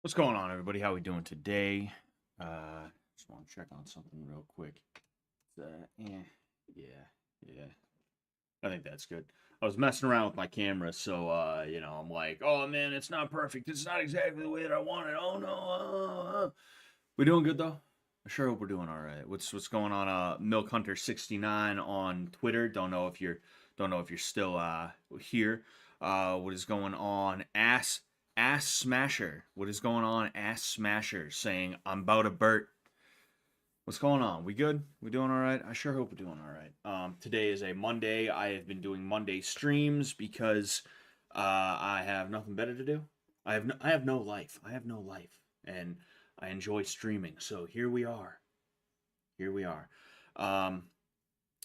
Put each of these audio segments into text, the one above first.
What's going on, everybody? How we doing today? Just want to check on something real quick. Yeah, yeah. I think that's good. I was messing around with my camera, so I'm like, oh man, it's not perfect. It's not exactly the way that I want it. Oh no. We doing good though? I sure hope we're doing all right. What's going on? Milk Hunter 69 on Twitter. Don't know if you're still here. What is going on? Ass Smasher. What is going on? Ass Smasher saying I'm about a Burt. What's going on? We good? We doing all right? I sure hope we're doing all right. Today is a Monday. I have been doing Monday streams because I have nothing better to do. I have no life. I have no life, and I enjoy streaming. So here we are. Here we are. Um,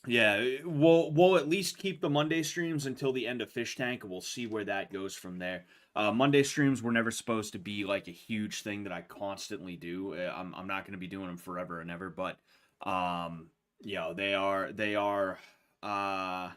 yeah, we'll at least keep the Monday streams until the end of Fish Tank, and we'll see where that goes from there. Monday streams were never supposed to be like a huge thing that I constantly do. I'm not going to be doing them forever and ever, but they are uh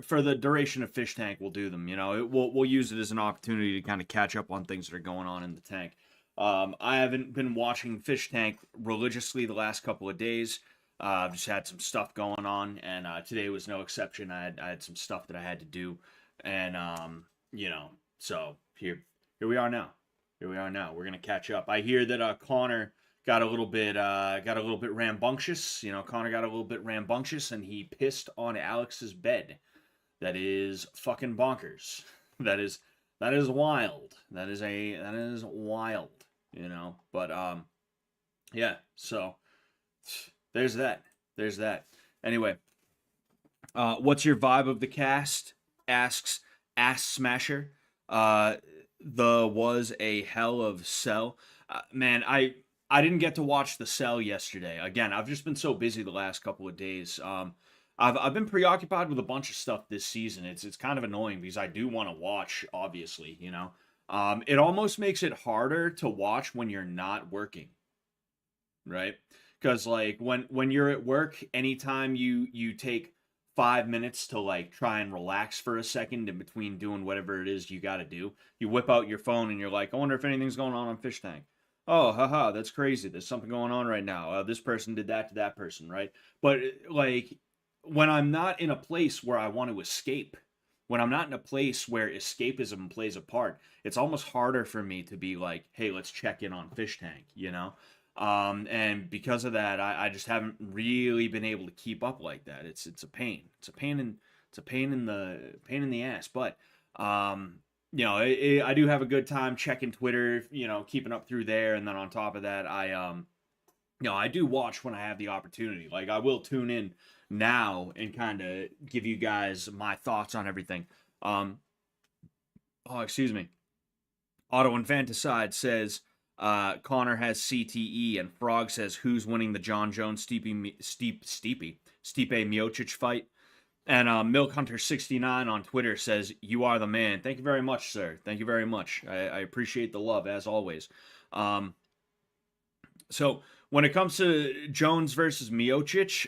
for the duration of Fish Tank, we'll do them. We'll use it as an opportunity to kind of catch up on things that are going on in the tank. I haven't been watching Fish Tank religiously the last couple of days. I've just had some stuff going on, and today was no exception. I had some stuff that I had to do, and so here we are now. Here we are now. We're gonna catch up. I hear that Connor got a little bit rambunctious. Connor got a little bit rambunctious, and he pissed on Alex's bed. That is fucking bonkers. That is wild. That is wild. But yeah. So there's that. There's that. Anyway, what's your vibe of the cast? Asks Ass Smasher. The was a hell of sell. Man, I didn't get to watch the Cell yesterday. Again, I've just been so busy the last couple of days. I've been preoccupied with a bunch of stuff this season. It's kind of annoying because I do want to watch, obviously. It almost makes it harder to watch when you're not working, right? Because like when you're at work, anytime you take 5 minutes to like try and relax for a second in between doing whatever it is you got to do, you whip out your phone and you're like, I wonder if anything's going on Fish Tank. Oh, haha, that's crazy. There's something going on right now. This person did that to that person, right? But like when I'm not in a place where I want to escape, when I'm not in a place where escapism plays a part, it's almost harder for me to be like, hey, let's check in on Fish Tank. And because of that, I just haven't really been able to keep up like that. It's a pain. It's a pain in the ass. But I do have a good time checking Twitter, keeping up through there, and then on top of that, I do watch when I have the opportunity. Like I will tune in now and kind of give you guys my thoughts on everything. Um, oh, excuse me. Auto Infanticide says Connor has CTE, and Frog says who's winning the John Jones Stipe Miocic fight. And Milk Hunter 69 on Twitter says, "You are the man." Thank you very much, sir. Thank you very much. I appreciate the love as always. Um, so when it comes to Jones versus Miocic,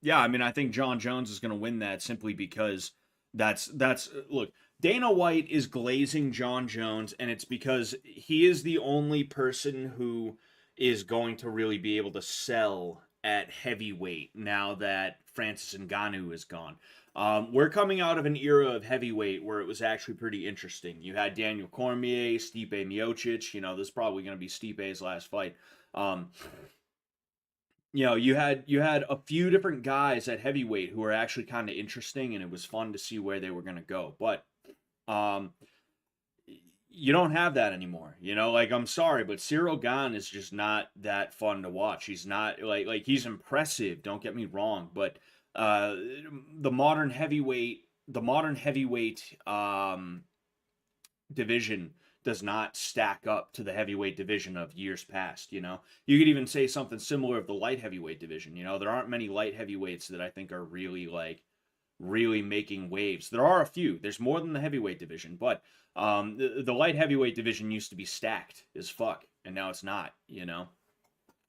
yeah, I mean, I think John Jones is going to win that simply because that's look. Dana White is glazing John Jones, and it's because he is the only person who is going to really be able to sell at heavyweight now that Francis Ngannou is gone. We're coming out of an era of heavyweight where it was actually pretty interesting. You had Daniel Cormier, Stipe Miocic. This is probably going to be Stipe's last fight. Um, you had a few different guys at heavyweight who were actually kind of interesting, and it was fun to see where they were going to go. But um, you don't have that anymore. Like I'm sorry, but Cyril Gane is just not that fun to watch. He's not like he's impressive. Don't get me wrong, but uh, the modern heavyweight division does not stack up to the heavyweight division of years past. You could even say something similar of the light heavyweight division. There aren't many light heavyweights that I think are really making waves. There are a few. There's more than the heavyweight division, but the light heavyweight division used to be stacked as fuck, and now it's not.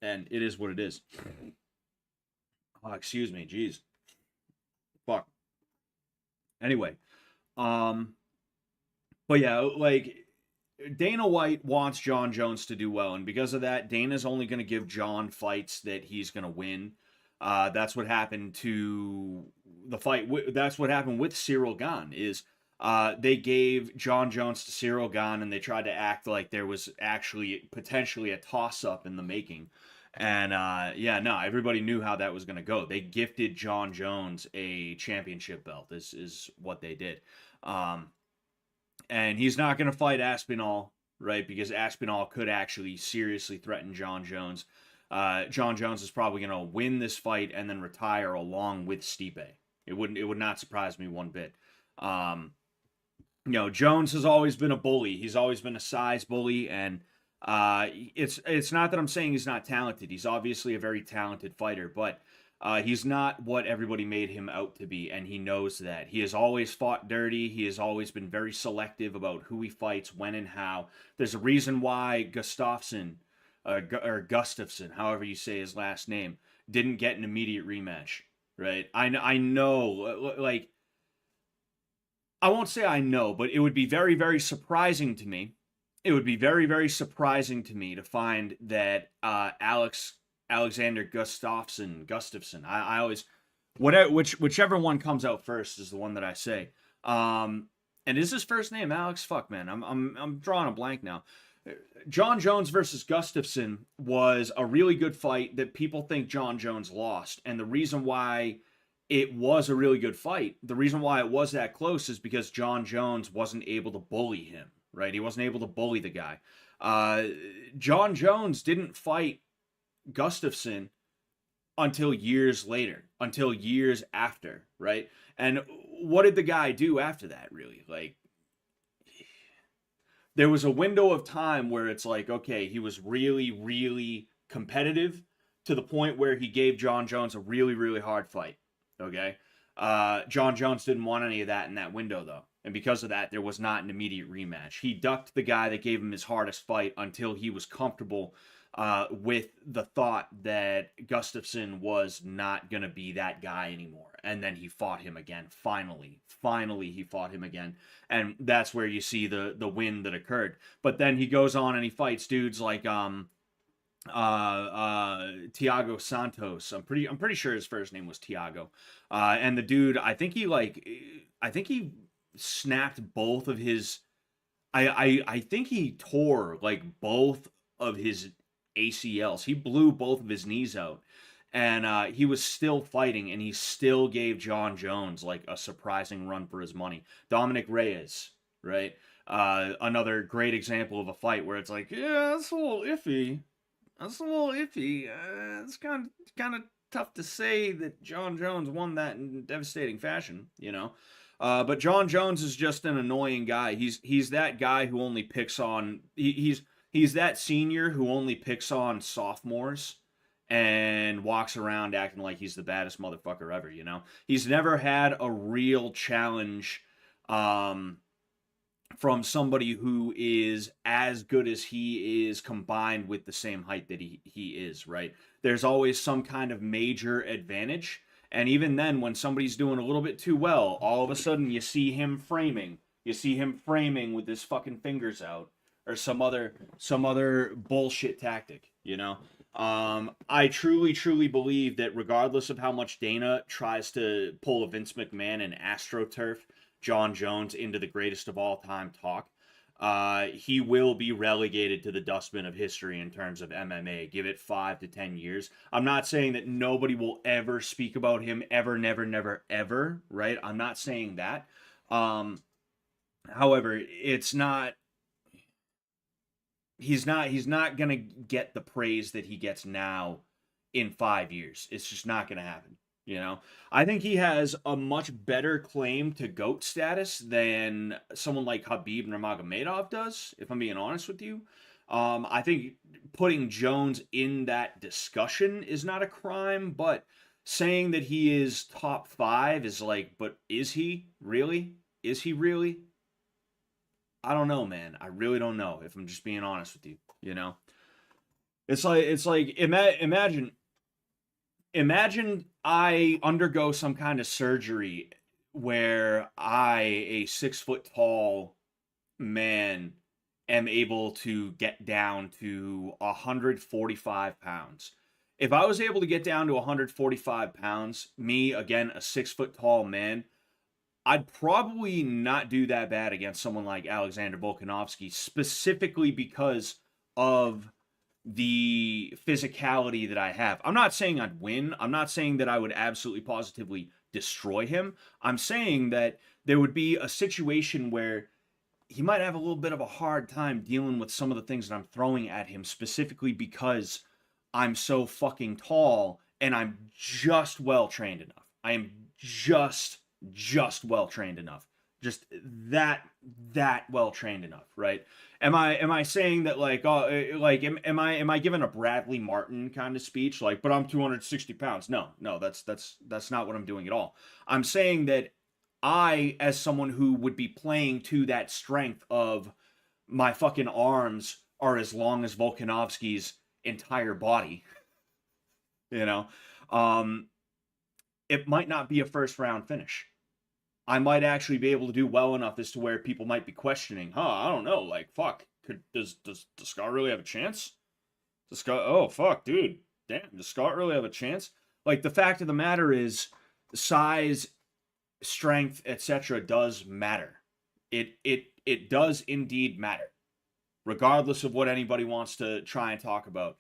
And it is what it is. Oh, excuse me, jeez, fuck. Anyway, um, but yeah, like Dana White wants John Jones to do well, and because of that, Dana's only going to give John fights that he's going to win. That's what happened to the fight. That's what happened with Cyril Gane. Is they gave John Jones to Cyril Gane, and they tried to act like there was actually potentially a toss-up in the making. And yeah, no, everybody knew how that was going to go. They gifted John Jones a championship belt. This is what they did. Um, and he's not going to fight Aspinall, right? Because Aspinall could actually seriously threaten John Jones. John Jones is probably going to win this fight and then retire along with Stipe. It would not surprise me one bit. Jones has always been a bully. He's always been a size bully, and it's not that I'm saying he's not talented. He's obviously a very talented fighter, but he's not what everybody made him out to be, and he knows that. He has always fought dirty. He has always been very selective about who he fights, when, and how. There's a reason why Gustafsson, or Gustafsson, however you say his last name, didn't get an immediate rematch, right? I know, like, I won't say I know, but it would be very, very surprising to me. It would be very, very surprising to me to find that Alexander Gustafsson. I always, whichever one comes out first is the one that I say. And is his first name Alex? Fuck, man, I'm drawing a blank now. John Jones versus Gustafsson was a really good fight that people think John Jones lost, and the reason why it was a really good fight, the reason why it was that close, is because John Jones wasn't able to bully him, right? He wasn't able to bully the guy. John Jones didn't fight Gustafsson until years later, until years after, right? And what did the guy do after that, really? Like, there was a window of time where it's like, okay, he was really, really competitive to the point where he gave John Jones a really, really hard fight, okay? John Jones didn't want any of that in that window, though. And because of that, there was not an immediate rematch. He ducked the guy that gave him his hardest fight until he was comfortable with the thought that Gustafsson was not going to be that guy anymore. And then he fought him again. Finally, he fought him again. And that's where you see the win that occurred. But then he goes on and he fights dudes like Tiago Santos. I'm pretty sure his first name was Tiago. And the dude, I think he snapped both of his, I think he tore like both of his ACLs. He blew both of his knees out, and he was still fighting, and he still gave John Jones like a surprising run for his money. Dominic Reyes, right? Another great example of a fight where it's like, yeah, that's a little iffy. It's kind of tough to say that John Jones won that in devastating fashion, you know. But John Jones is just an annoying guy. He's that guy who only picks on he's that senior who only picks on sophomores and walks around acting like he's the baddest motherfucker ever, you know? He's never had a real challenge from somebody who is as good as he is combined with the same height that he is, right? There's always some kind of major advantage. And even then, when somebody's doing a little bit too well, all of a sudden you see him framing. You see him framing with his fucking fingers out, or some other bullshit tactic, you know? I truly, truly believe that regardless of how much Dana tries to pull a Vince McMahon and AstroTurf John Jones into the greatest of all time talk, he will be relegated to the dustbin of history in terms of MMA. Give it 5 to 10 years. I'm not saying that nobody will ever speak about him ever, never, never, ever, right? I'm not saying that. However, it's not, he's not going to get the praise that he gets now in 5 years. It's just not going to happen. You know, I think he has a much better claim to GOAT status than someone like Khabib Nurmagomedov does, if I'm being honest with you. I think putting Jones in that discussion is not a crime, but saying that he is top 5 is like, but is he really? Is he really? I don't know, man. I really don't know, if I'm just being honest with you, you know? It's like imagine I undergo some kind of surgery where I, a 6 foot tall man, am able to get down to 145 pounds. If I was able to get down to 145 pounds, me, again, a 6 foot tall man, I'd probably not do that bad against someone like Alexander Volkanovski, specifically because of the physicality that I have. I'm not saying I'd win. I'm not saying that I would absolutely positively destroy him. I'm saying that there would be a situation where he might have a little bit of a hard time dealing with some of the things that I'm throwing at him, specifically because I'm so fucking tall and I'm just well trained enough. I am just well trained enough. Just that well trained enough, right? Am I saying that like am I giving a Bradley Martin kind of speech like but I'm 260 pounds? No, that's not what I'm doing at all. I'm saying that I, as someone who would be playing to that strength of my fucking arms are as long as Volkanovski's entire body, you know, um, it might not be a first round finish. I might actually be able to do well enough as to where people might be questioning, I don't know, like, fuck, does Scott really have a chance? Does Scott, oh, fuck, dude, damn, does Scott really have a chance? Like, the fact of the matter is, size, strength, etc. does matter. It does indeed matter, regardless of what anybody wants to try and talk about.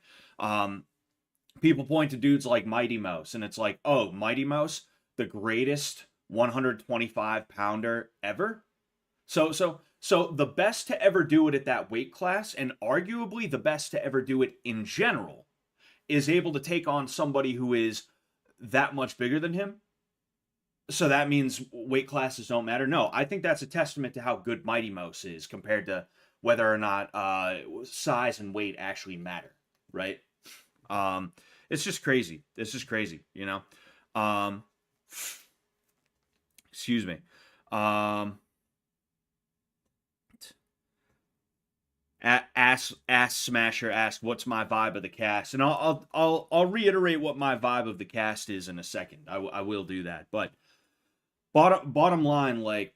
People point to dudes like Mighty Mouse, and it's like, oh, Mighty Mouse, the greatest 125 pounder ever. So the best to ever do it at that weight class, and arguably the best to ever do it in general, is able to take on somebody who is that much bigger than him. So that means weight classes don't matter. No, I think that's a testament to how good Mighty Mouse is compared to whether or not size and weight actually matter, right? It's just crazy. It's just crazy, you know. Excuse me. Ass Smasher asked, "What's my vibe of the cast?" And I'll reiterate what my vibe of the cast is in a second. I will do that, but bottom line, like,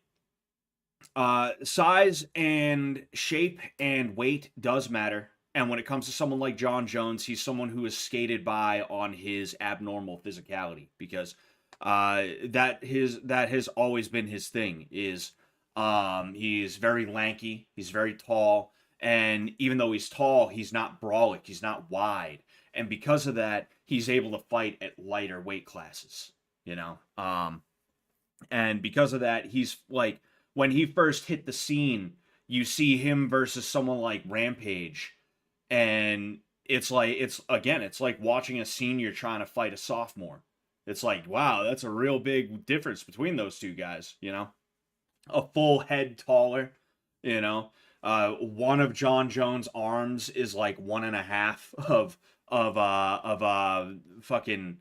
size and shape and weight does matter. And when it comes to someone like John Jones, he's someone who is skated by on his abnormal physicality, because that has always been his thing. Is he's very lanky, he's very tall, and even though he's tall, he's not brolic, he's not wide, and because of that, he's able to fight at lighter weight classes. You know, and because of that, he's like, when he first hit the scene, you see him versus someone like Rampage, and it's like watching a senior trying to fight a sophomore. It's like, wow, that's a real big difference between those two guys, you know? A full head taller, you know? One of John Jones' arms is like 1.5 of fucking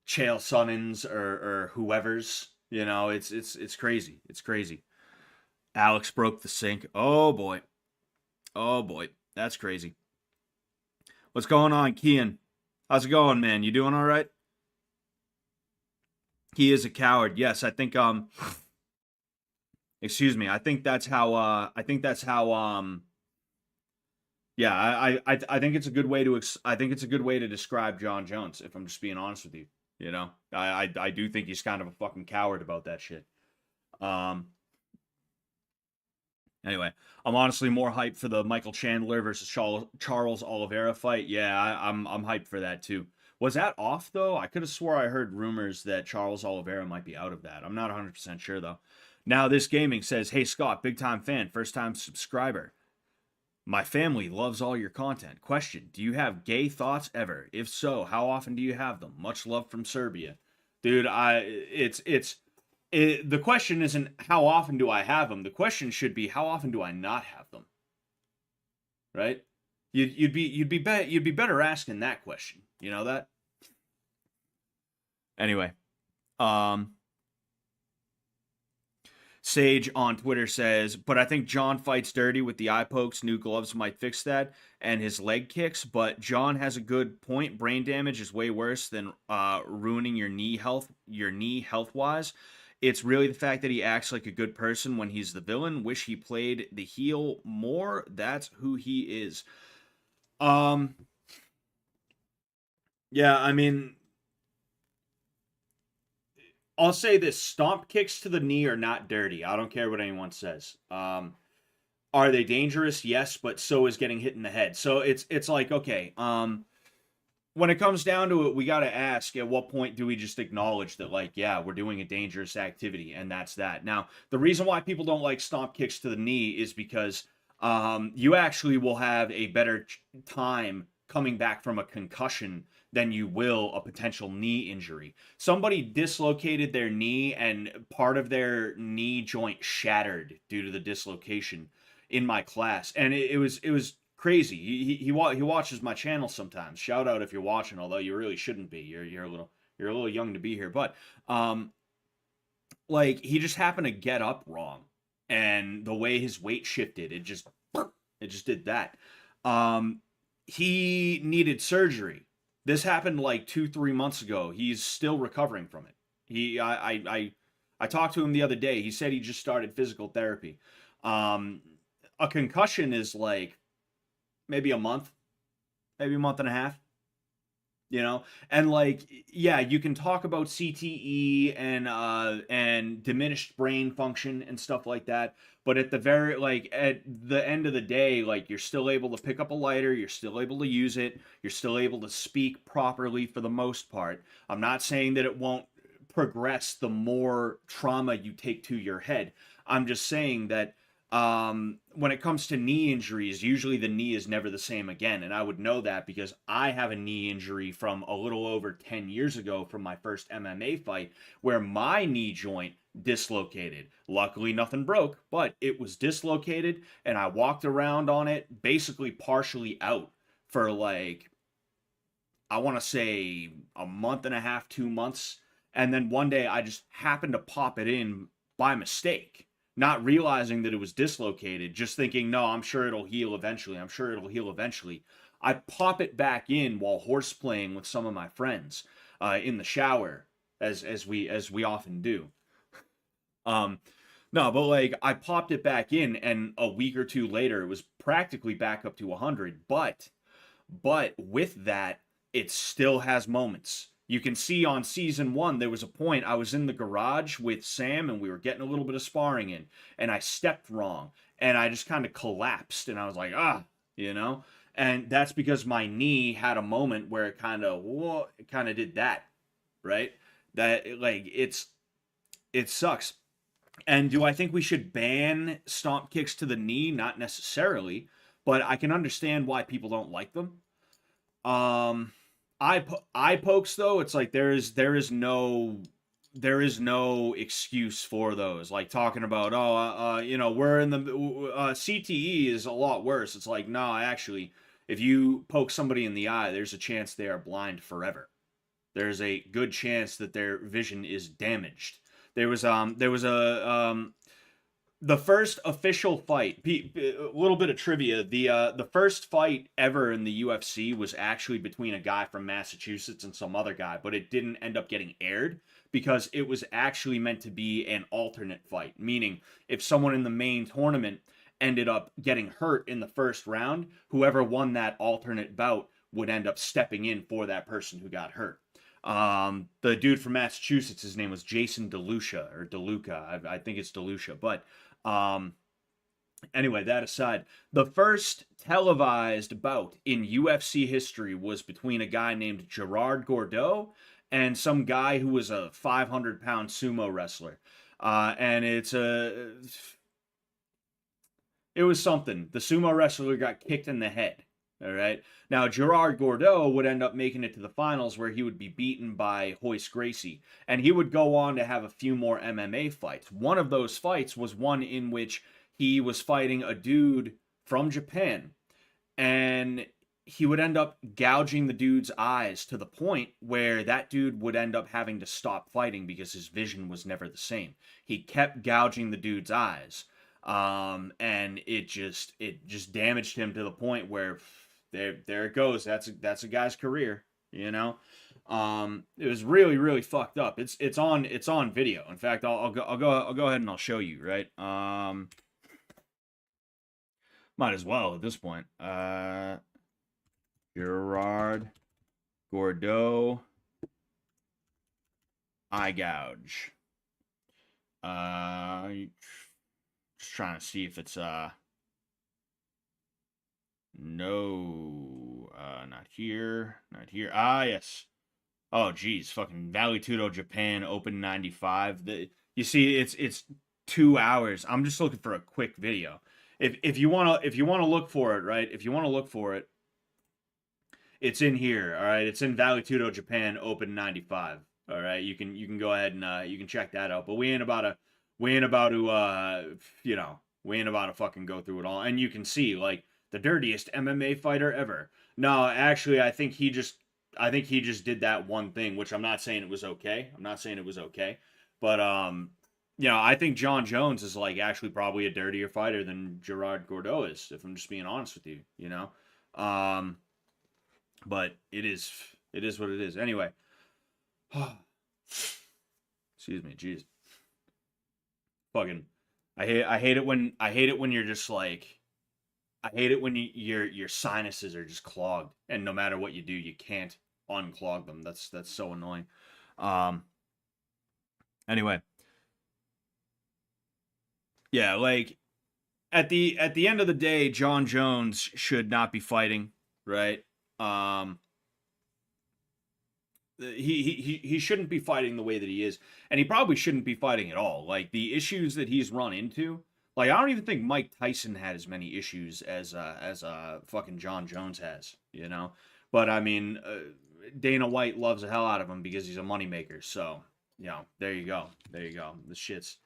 Chael Sonnen's or whoever's, you know? It's crazy. It's crazy. Alex broke the sink. Oh boy. Oh boy. That's crazy. What's going on, Kian? How's it going, man? You doing all right? He is a coward. Yes, I think excuse me. I think that's how yeah, I think it's a good way to I think it's a good way to describe John Jones, if I'm just being honest with you. You know? I do think he's kind of a fucking coward about that shit. Anyway, I'm honestly more hyped for the Michael Chandler versus Charles Oliveira fight. Yeah, I'm hyped for that too. Was that off though? I could have swore I heard rumors that Charles Oliveira might be out of that. I'm not 100% sure though. Now this gaming says, "Hey Scott, big time fan, first time subscriber. My family loves all your content. Question: do you have gay thoughts ever? If so, how often do you have them? Much love from Serbia." Dude, the question isn't how often do I have them. The question should be how often do I not have them. Right? You'd be better asking that question. You know that? Anyway, Sage on Twitter says, "But I think John fights dirty with the eye pokes. New gloves might fix that, and his leg kicks. But John has a good point. Brain damage is way worse than ruining your knee health wise. It's really the fact that he acts like a good person when he's the villain. Wish he played the heel more. That's who he is. Um, yeah, I mean, I'll say this: stomp kicks to the knee are not dirty. I don't care what anyone says. Are they dangerous? Yes, but so is getting hit in the head. So it's like, okay, when it comes down to it, we got to ask, at what point do we just acknowledge that, like, yeah, we're doing a dangerous activity, and that's that. Now, the reason why people don't like stomp kicks to the knee is because you actually will have a better time coming back from a concussion than you will a potential knee injury. Somebody dislocated their knee, and part of their knee joint shattered due to the dislocation in my class, and it was crazy. He watches my channel sometimes. Shout out if you're watching, although you really shouldn't be. You're a little young to be here, but like, he just happened to get up wrong, and the way his weight shifted, it just did that. Um, he needed surgery. This happened like 2-3 months ago. He's still recovering from it. I talked to him the other day. He said he just started physical therapy. Um, a concussion is like maybe a month, maybe a month and a half, you know. And like, yeah, you can talk about CTE and diminished brain function and stuff like that, but at the very, like, at the end of the day, like, you're still able to pick up a lighter, you're still able to use it, you're still able to speak properly for the most part. I'm not saying that it won't progress the more trauma you take to your head. I'm just saying that when it comes to knee injuries, usually the knee is never the same again. And I would know that because I have a knee injury from a little over 10 years ago from my first MMA fight, where my knee joint dislocated. Luckily, nothing broke, but it was dislocated, and I walked around on it basically partially out for, like, I want to say a month and a half, 2 months. And then one day I just happened to pop it in by mistake, not realizing that it was dislocated, just thinking, no, I'm sure it'll heal eventually. I'm sure it'll heal eventually. I pop it back in while horse playing with some of my friends in the shower, as we often do. Um, no, but like, I popped it back in, and a week or two later, it was practically back up to 100. But with that, it still has moments. You can see on season one, there was a point I was in the garage with Sam, and we were getting a little bit of sparring in, and I stepped wrong, and I just kind of collapsed, and I was like, ah, you know? And that's because my knee had a moment where it kind of did that, right? That, like, it sucks. And do I think we should ban stomp kicks to the knee? Not necessarily, but I can understand why people don't like them. Um, eye pokes, though, it's like there is no excuse for those. Like, talking about, oh, we're in the CTE is a lot worse. It's like, no, actually, if you poke somebody in the eye, there's a chance they are blind forever. There's a good chance that their vision is damaged. There was the first official fight. A little bit of trivia: the first fight ever in the UFC was actually between a guy from Massachusetts and some other guy, but it didn't end up getting aired because it was actually meant to be an alternate fight. Meaning, if someone in the main tournament ended up getting hurt in the first round, whoever won that alternate bout would end up stepping in for that person who got hurt. The dude from Massachusetts, his name was Jason DeLucia or DeLuca. I think it's DeLucia. But um, anyway, that aside, the first televised bout in UFC history was between a guy named Gerard Gordeau and some guy who was a 500-pound sumo wrestler. And it was something. The sumo wrestler got kicked in the head. All right. Now, Gerard Gordeau would end up making it to the finals, where he would be beaten by Hoist Gracie. And he would go on to have a few more MMA fights. One of those fights was one in which he was fighting a dude from Japan. And he would end up gouging the dude's eyes to the point where that dude would end up having to stop fighting because his vision was never the same. He kept gouging the dude's eyes. And it just damaged him to the point where there it goes. That's a guy's career, you know. It was really, really fucked up. It's on video. In fact, I'll go ahead and I'll show you, right? Might as well at this point. Gerard Gordeau eye gouge. Just trying to see if it's no, not here, not here. Ah, yes. Oh, geez, fucking Valley Tudo Japan Open 95. You see, it's 2 hours. I'm just looking for a quick video. If you wanna look for it, right? If you wanna look for it, it's in here. All right, it's in Valley Tudo Japan Open 95. All right, you can go ahead and you can check that out. But we ain't about to we ain't about to fucking go through it all. And you can see like the dirtiest MMA fighter ever. No, actually, I think he just did that one thing, which I'm not saying it was okay. I'm not saying it was okay, but I think John Jones is like actually probably a dirtier fighter than Gerard Gordeau is, if I'm just being honest with you. Um, but it is what it is. Anyway, excuse me, jeez, fucking, I hate it when you're just like. I hate it when your sinuses are just clogged, and no matter what you do, you can't unclog them. That's so annoying. Um. Anyway, yeah, like at the end of the day, John Jones should not be fighting, right? Um. He shouldn't be fighting the way that he is, and he probably shouldn't be fighting at all. Like the issues that he's run into, like I don't even think Mike Tyson had as many issues as fucking John Jones has. But I mean, Dana White loves the hell out of him because he's a moneymaker. So there you go, there you go. The shit's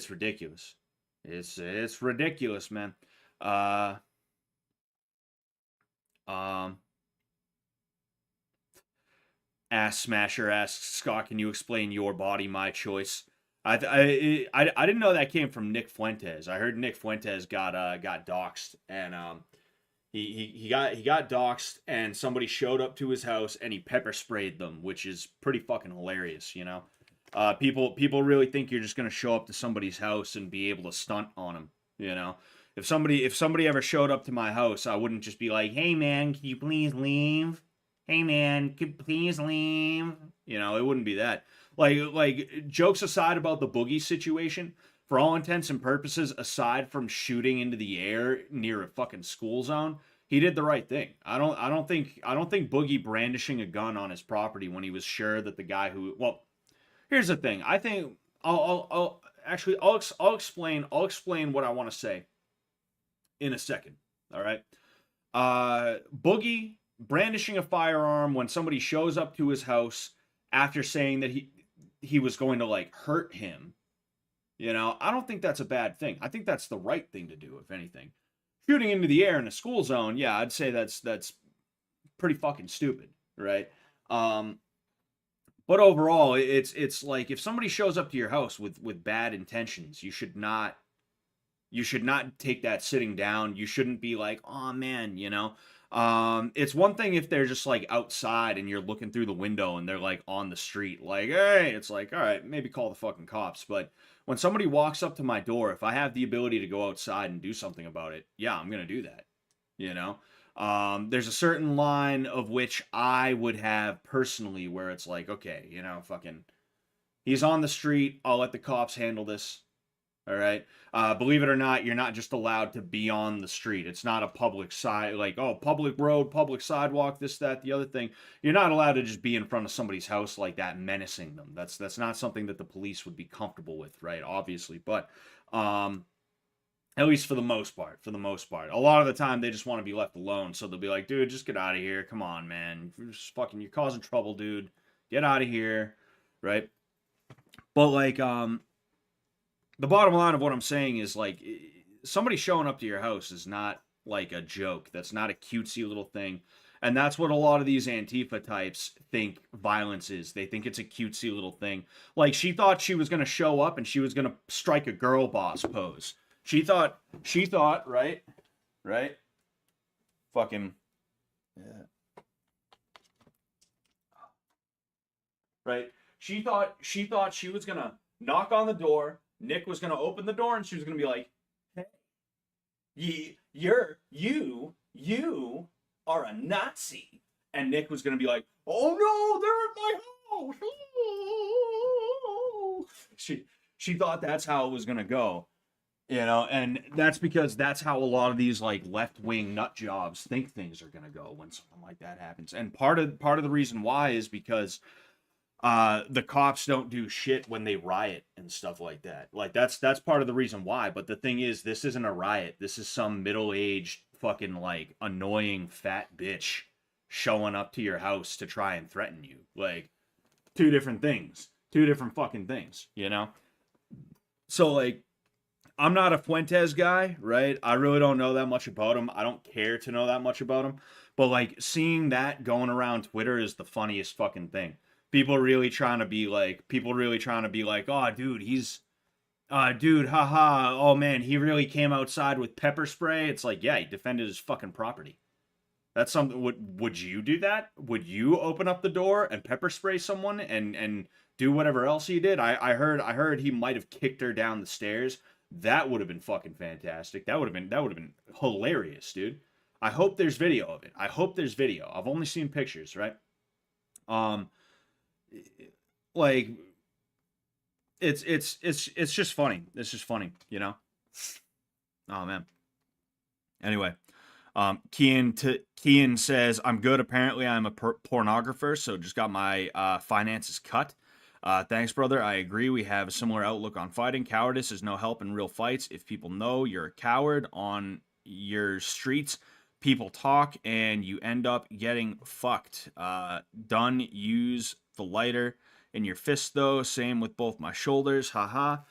ridiculous. It's ridiculous, man. Uh, um. Ass Smasher asks Scott, "Can you explain your body, my choice?" I didn't know that came from Nick Fuentes. I heard Nick Fuentes got doxxed, and he got doxxed, and somebody showed up to his house and he pepper sprayed them, which is pretty fucking hilarious. People really think you're just gonna show up to somebody's house and be able to stunt on them. You know, if somebody ever showed up to my house, I wouldn't just be like, "Hey man, can you please leave? Hey man, could you please leave?" It wouldn't be that. Like jokes aside about the Boogie situation, for all intents and purposes, aside from shooting into the air near a fucking school zone, he did the right thing. I don't think Boogie brandishing a gun on his property when he was sure that the guy who well, here's the thing. I think I'll explain what I want to say in a second. All right. Boogie brandishing a firearm when somebody shows up to his house after saying that he was going to like hurt him. I don't think that's a bad thing. I think that's the right thing to do, if anything. Shooting into the air in a school zone, yeah, I'd say that's pretty fucking stupid, right? Um, but overall, it's like if somebody shows up to your house with bad intentions, you should not take that sitting down. You shouldn't be like, "Oh man." It's one thing if they're just like outside and you're looking through the window and they're like on the street, like, "Hey," it's like, all right, maybe call the fucking cops. But when somebody walks up to my door, if I have the ability to go outside and do something about it, yeah, I'm gonna do that. You know, there's a certain line of which I would have personally where it's like, okay, fucking, he's on the street. I'll let the cops handle this. All right. Believe it or not, you're not just allowed to be on the street. It's not a public side, like, oh, public road, public sidewalk, this, that, the other thing. You're not allowed to just be in front of somebody's house like that, menacing them. That's not something that the police would be comfortable with, right? Obviously, but at least for the most part. For the most part, a lot of the time they just want to be left alone. So they'll be like, "Dude, just get out of here. Come on, man. You're causing trouble, dude. Get out of here." Right? But like, the bottom line of what I'm saying is like somebody showing up to your house is not like a joke. That's not a cutesy little thing. And that's what a lot of these Antifa types think violence is. They think it's a cutesy little thing. Like she thought she was going to show up and she was going to strike a girl boss pose. She thought, right? Right? Fucking yeah. right? She thought she was gonna knock on the door. Nick was gonna open the door, and she was gonna be like, "Hey, you are a Nazi," and Nick was gonna be like, "Oh no, they're at my house." She thought that's how it was gonna go, and that's because that's how a lot of these like left wing nut jobs think things are gonna go when something like that happens. And part of the reason why is because the cops don't do shit when they riot and stuff like that. Like that's part of the reason why. But the thing is, this isn't a riot. This is some middle-aged fucking like annoying fat bitch showing up to your house to try and threaten you. Like two different things. Two different fucking things, you know? So like I'm not a Fuentes guy, right? I really don't know that much about him. I don't care to know that much about him. But like seeing that going around Twitter is the funniest fucking thing. People really trying to be like, "Oh, dude, he's dude, haha. Oh man, he really came outside with pepper spray." It's like, "Yeah, he defended his fucking property." That's something. Would you do that? Would you open up the door and pepper spray someone and do whatever else he did? I heard he might have kicked her down the stairs. That would have been fucking fantastic. That would have been hilarious, dude. I hope there's video of it. I hope there's video. I've only seen pictures, right? Um, like it's just funny. It's just funny, you know. Oh man. Anyway, Kian says, "I'm good. Apparently, I'm a pornographer, so just got my finances cut. Thanks, brother. I agree. We have a similar outlook on fighting. Cowardice is no help in real fights. If people know you're a coward on your streets, people talk, and you end up getting fucked. Done. Use the lighter in your fist, though. Same with both my shoulders. Haha.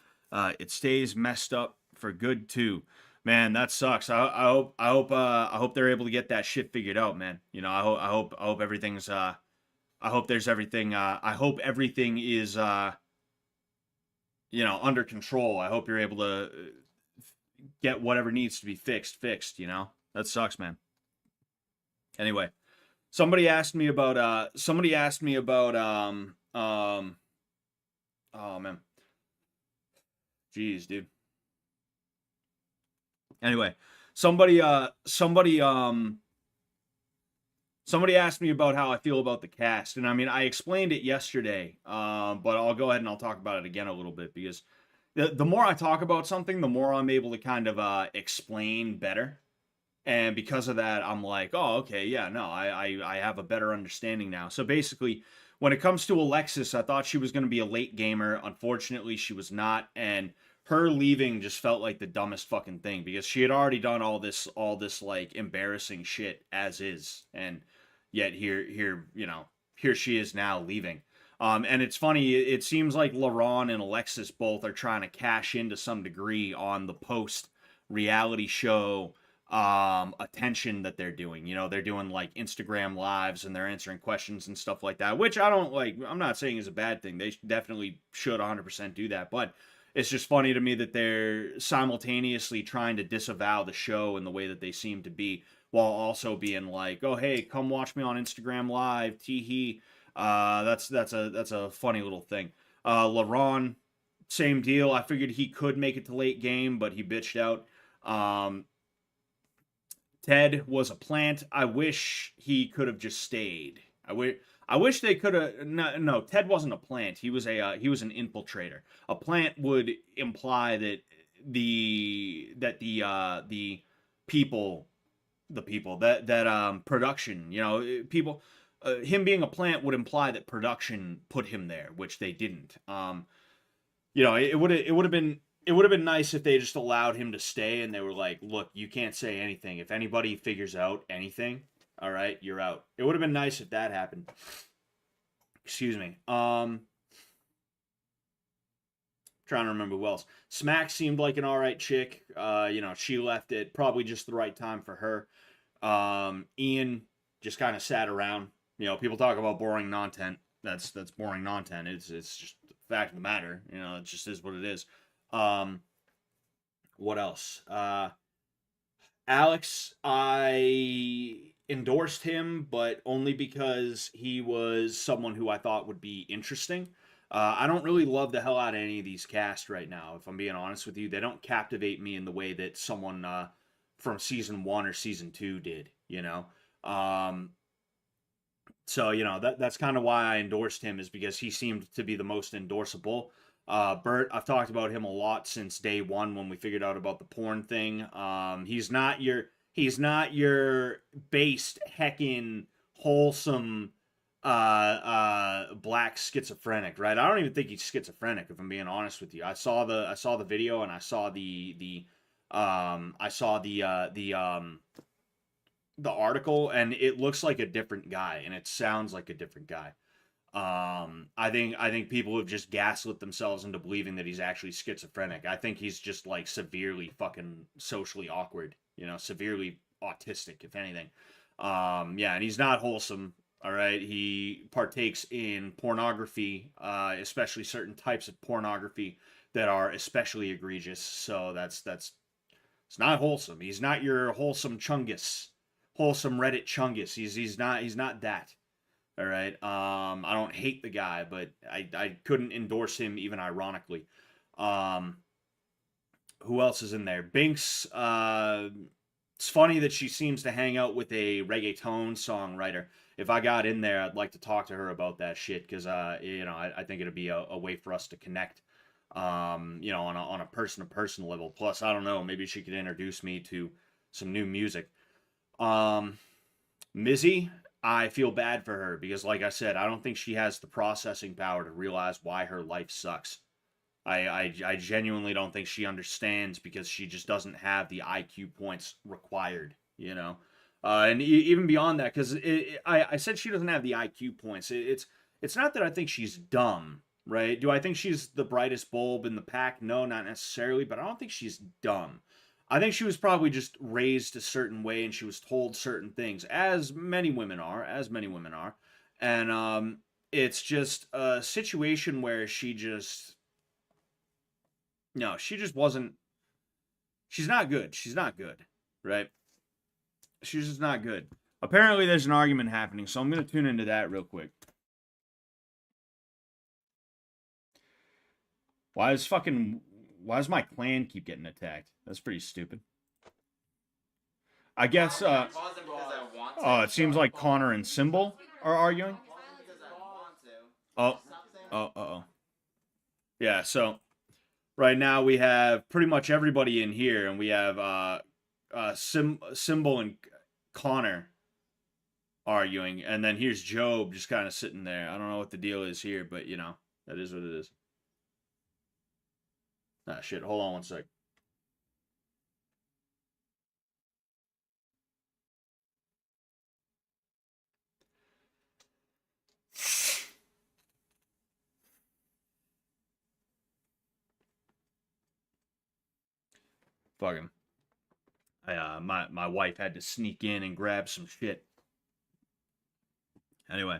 It stays messed up for good too." Man, that sucks. I hope they're able to get that shit figured out, man. I hope everything's I hope there's everything I hope everything is under control. I hope you're able to get whatever needs to be fixed. That sucks, man. Anyway, somebody asked me about oh man. Jeez, dude. Anyway, somebody asked me about how I feel about the cast, and I mean I explained it yesterday, but I'll go ahead and I'll talk about it again a little bit because the more I talk about something, the more I'm able to kind of explain better, and because of that, I'm like, oh, okay, yeah, no, I have a better understanding now. So basically, when it comes to Alexis, I thought she was going to be a late gamer. Unfortunately, she was not, and her leaving just felt like the dumbest fucking thing because she had already done all this like embarrassing shit as is, and yet here she is now leaving. And it's funny. It seems like LaRon and Alexis both are trying to cash in to some degree on the post reality show attention that they're doing. They're doing like Instagram lives and they're answering questions and stuff like that, which I don't like. I'm not saying is a bad thing. They definitely should 100% do that, but it's just funny to me that they're simultaneously trying to disavow the show in the way that they seem to be, while also being like, "Oh, hey, come watch me on Instagram Live." Tee hee. That's a funny little thing. LaRon, same deal. I figured he could make it to late game, but he bitched out. Ted was a plant. I wish he could have just stayed. I wish they could have. No, Ted wasn't a plant. He was an infiltrator. A plant would imply that the people, that production, people, him being a plant would imply that production put him there, which they didn't. It would have been nice if they just allowed him to stay and they were like, "Look, you can't say anything. If anybody figures out anything, all right, you're out." It would have been nice if that happened. Excuse me. Trying to remember who else. Smack seemed like an all right chick. She left at probably just the right time for her. Ian just kind of sat around. People talk about boring content. That's boring content. It's just the fact of the matter. It just is what it is. What else? Alex, I endorsed him, but only because he was someone who I thought would be interesting. I don't really love the hell out of any of these casts right now, if I'm being honest with you. They don't captivate me in the way that someone from season 1 or season 2 did, you know? So, that's kind of why I endorsed him, is because he seemed to be the most endorsable. Bert, I've talked about him a lot since day one when we figured out about the porn thing. He's not your based heckin' wholesome black schizophrenic, right? I don't even think he's schizophrenic, if I'm being honest with you. I saw the video, and I saw the article, and it looks like a different guy, and it sounds like a different guy. I think people have just gaslit themselves into believing that he's actually schizophrenic. I think he's just like severely fucking socially awkward, severely autistic, if anything. Yeah, and he's not wholesome. All right, he partakes in pornography, especially certain types of pornography that are especially egregious. So that's it's not wholesome. He's not your wholesome Chungus, wholesome Reddit Chungus. He's not that. All right. I don't hate the guy, but I couldn't endorse him even ironically. Um, who else is in there? Binks. It's funny that she seems to hang out with a reggaeton songwriter. If I got in there, I'd like to talk to her about that shit, because I think it'd be a way for us to connect. On a person to person level. Plus, I don't know, maybe she could introduce me to some new music. Um, Mizzy, I feel bad for her because, like I said, I don't think she has the processing power to realize why her life sucks. I genuinely don't think she understands, because she just doesn't have the IQ points required, and even beyond that, because I said she doesn't have the IQ points. It's not that I think she's dumb, right? Do I think she's the brightest bulb in the pack? No, not necessarily, but I don't think she's dumb. I think she was probably just raised a certain way, and she was told certain things, as many women are, and it's just a situation where she just no, she just wasn't. She's not good. She's not good, right? She's just not good. Apparently, there's an argument happening, so I'm gonna tune into that real quick. Why does my clan keep getting attacked? That's pretty stupid. I guess oh, it seems like Connor and Symbol are arguing. Oh, oh. Yeah, so right now we have pretty much everybody in here, and we have Symbol and Connor arguing, and then here's Job just kind of sitting there. I don't know what the deal is here, but that is what it is. Ah, shit. Hold on one sec. Fuck him. My wife had to sneak in and grab some shit. Anyway,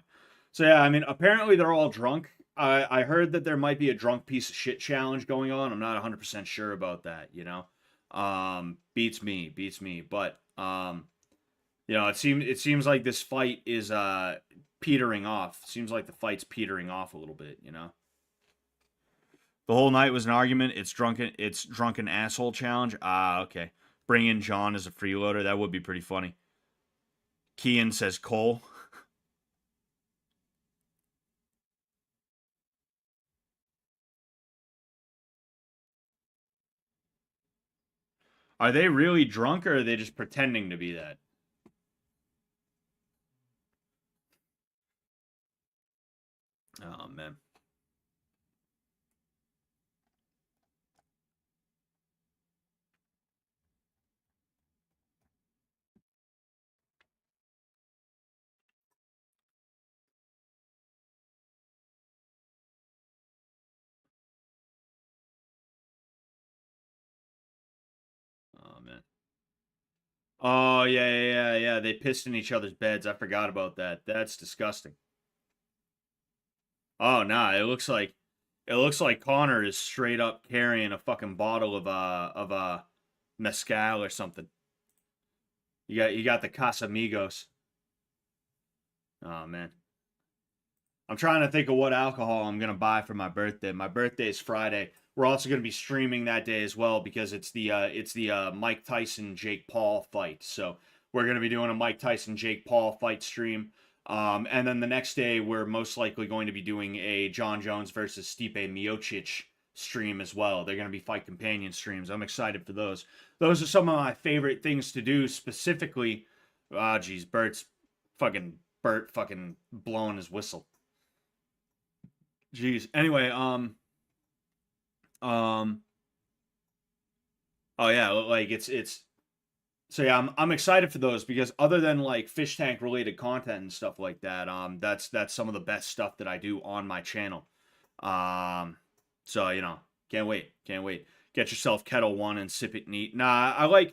so yeah, I mean, apparently they're all drunk. I heard that there might be a drunk piece of shit challenge going on. I'm not 100% sure about that. Beats me. But it seems like this fight is petering off. Seems like the fight's petering off a little bit. The whole night was an argument. It's drunken asshole challenge. Ah, okay. Bring in John as a freeloader. That would be pretty funny. Kian says Cole. Are they really drunk, or are they just pretending to be that? Oh man. Oh man. Oh yeah. They pissed in each other's beds. I forgot about that. That's disgusting. Oh nah, it looks like Connor is straight up carrying a fucking bottle of mezcal or something. You got the Casamigos. Oh man. I'm trying to think of what alcohol I'm gonna buy for my birthday. My birthday is Friday. We're also gonna be streaming that day as well because it's the Mike Tyson Jake Paul fight. So we're gonna be doing a Mike Tyson Jake Paul fight stream. And then the next day we're most likely going to be doing a John Jones versus Stipe Miocic stream as well. They're gonna be fight companion streams. I'm excited for those. Those are some of my favorite things to do specifically. Ah, geez, Bert fucking blowing his whistle. Jeez. Anyway, um, oh yeah, like it's so yeah, I'm excited for those because other than like fish tank related content and stuff like that, that's some of the best stuff that I do on my channel. Um, so can't wait. Get yourself Kettle One and sip it neat. Nah, I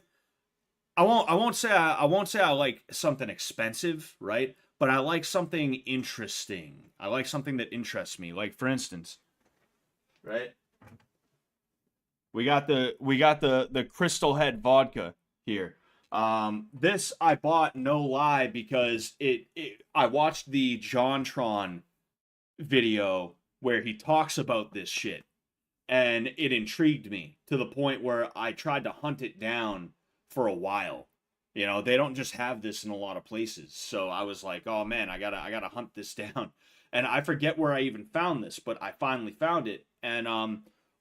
won't say I like something expensive, right? But I like something interesting. I like something that interests me. Like for instance, right? We got the Crystal Head vodka here. This I bought no lie because it I watched the JonTron video where he talks about this shit and it intrigued me to the point where I tried to hunt it down for a while. You know, they don't just have this in a lot of places. So I was like, "Oh man, I got to hunt this down." And I forget where I even found this, but I finally found it and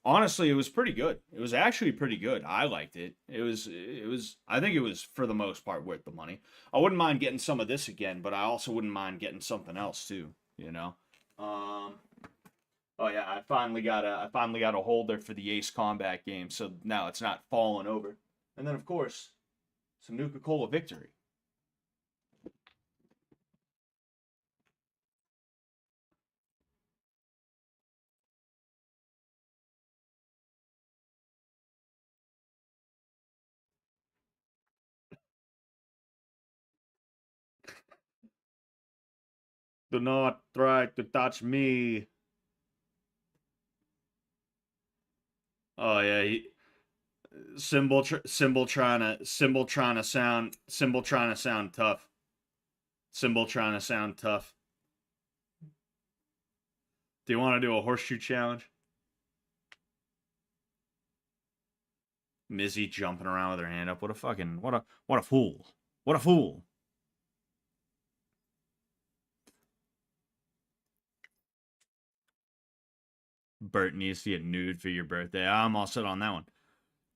honestly, it was pretty good. It was actually pretty good. I liked it. It was I think it was for the most part worth the money. I wouldn't mind getting some of this again, but I also wouldn't mind getting something else too, you know. Um Oh yeah, I finally got a holder for the Ace Combat game, so now it's not falling over. And then of course, some Nuka-Cola Victory. Do not try to touch me. Oh yeah, symbol trying to sound tough. Symbol trying to sound tough. Do you want to do a horseshoe challenge? Mizzy jumping around with her hand up. What a fool. What a fool. Bert needs to get nude for your birthday. I'm all set on that one.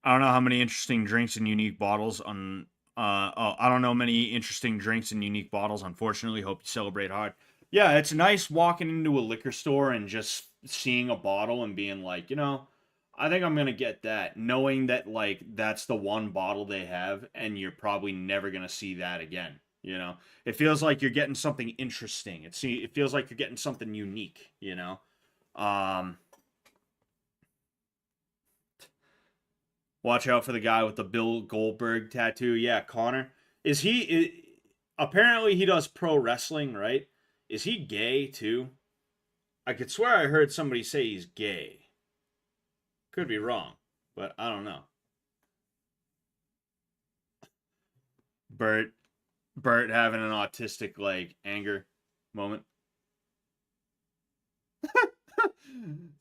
I don't know how many interesting drinks and unique bottles on I don't know many interesting drinks and unique bottles, unfortunately. Hope you celebrate hard. Yeah, it's nice walking into a liquor store and just seeing a bottle and being like, I think I'm gonna get that, knowing that like that's the one bottle they have, and you're probably never gonna see that again. It feels like you're getting something interesting. It feels like you're getting something unique. Um, Watch out for the guy with the Bill Goldberg tattoo. Yeah, Connor. Apparently he does pro wrestling, right? Is he gay too? I could swear I heard somebody say he's gay. Could be wrong, but I don't know. Bert Bert having an autistic like anger moment.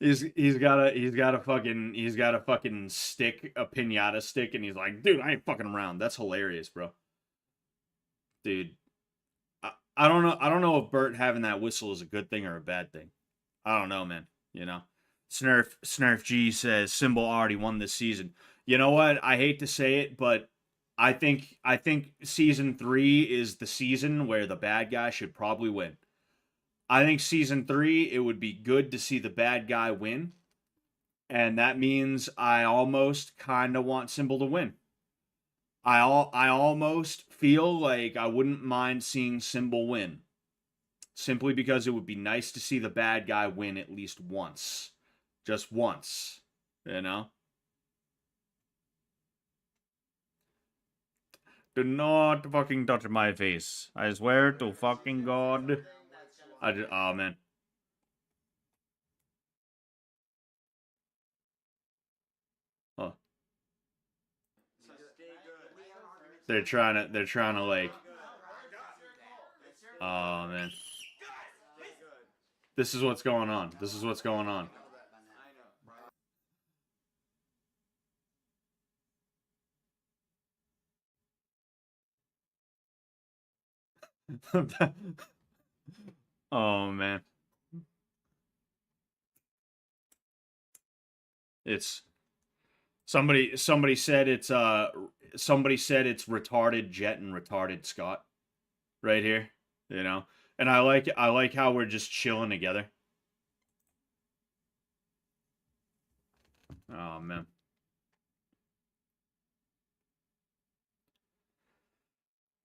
He's got a fucking stick, a pinata stick, and he's like, dude, I ain't fucking around. That's hilarious, bro. Dude, I don't know. I don't know if Bert having that whistle is a good thing or a bad thing. I don't know, man. Snurf G says Symbol already won this season. You know what? I hate to say it, but I think season 3 is the season where the bad guy should probably win. I think season 3 it would be good to see the bad guy win, and that means I almost kind of want Symbol to win. I almost feel like I wouldn't mind seeing Symbol win simply because it would be nice to see the bad guy win at least once. Just once, you know? Do not fucking touch my face. I swear to fucking God. Oh man. Oh. They're trying to like Oh man, this is what's going on. This is what's going on. Oh man, it's somebody said it's retarded Jet and retarded Scott right here, you know. And I like how we're just chilling together. Oh man.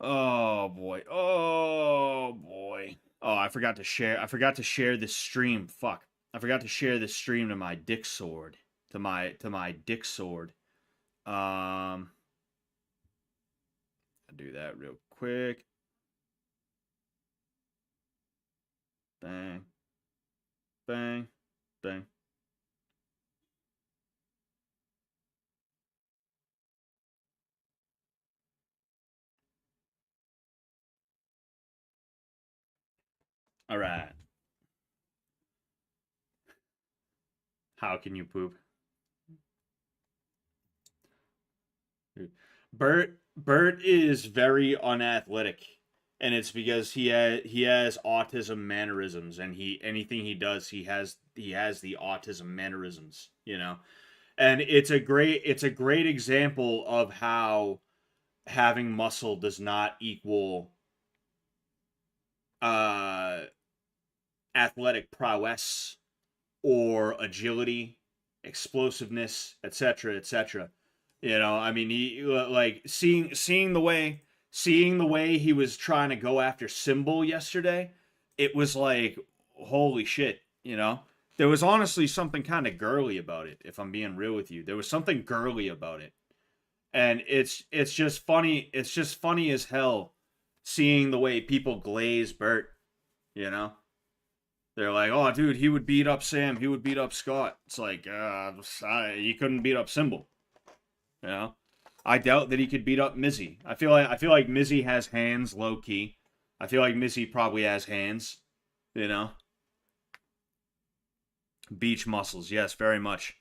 Oh boy. Oh boy. Oh, I forgot to share this stream. Fuck. I forgot to share this stream to my dick sword. To my dick sword. I'll do that real quick. Bang. Bang. Bang. All right. How can you poop? Bert is very unathletic, and it's because he has autism mannerisms, and he anything he does he has the autism mannerisms, you know. And it's a great example of how having muscle does not equal uh athletic prowess or agility, explosiveness, etc., etc. You know, I mean, he like seeing the way he was trying to go after Symbol yesterday. It was like, holy shit, you know. There was honestly something kind of girly about it. If I'm being real with you, there was something girly about it, and it's just funny. It's just funny as hell seeing the way people glaze Bert. You know, they're like, "Oh, dude, he would beat up Sam. He would beat up Scott." It's like, he couldn't beat up Symbol. You know, I doubt that he could beat up Mizzy. I feel like Mizzy has hands, low key. I feel like Mizzy probably has hands. You know, beach muscles. Yes, very much,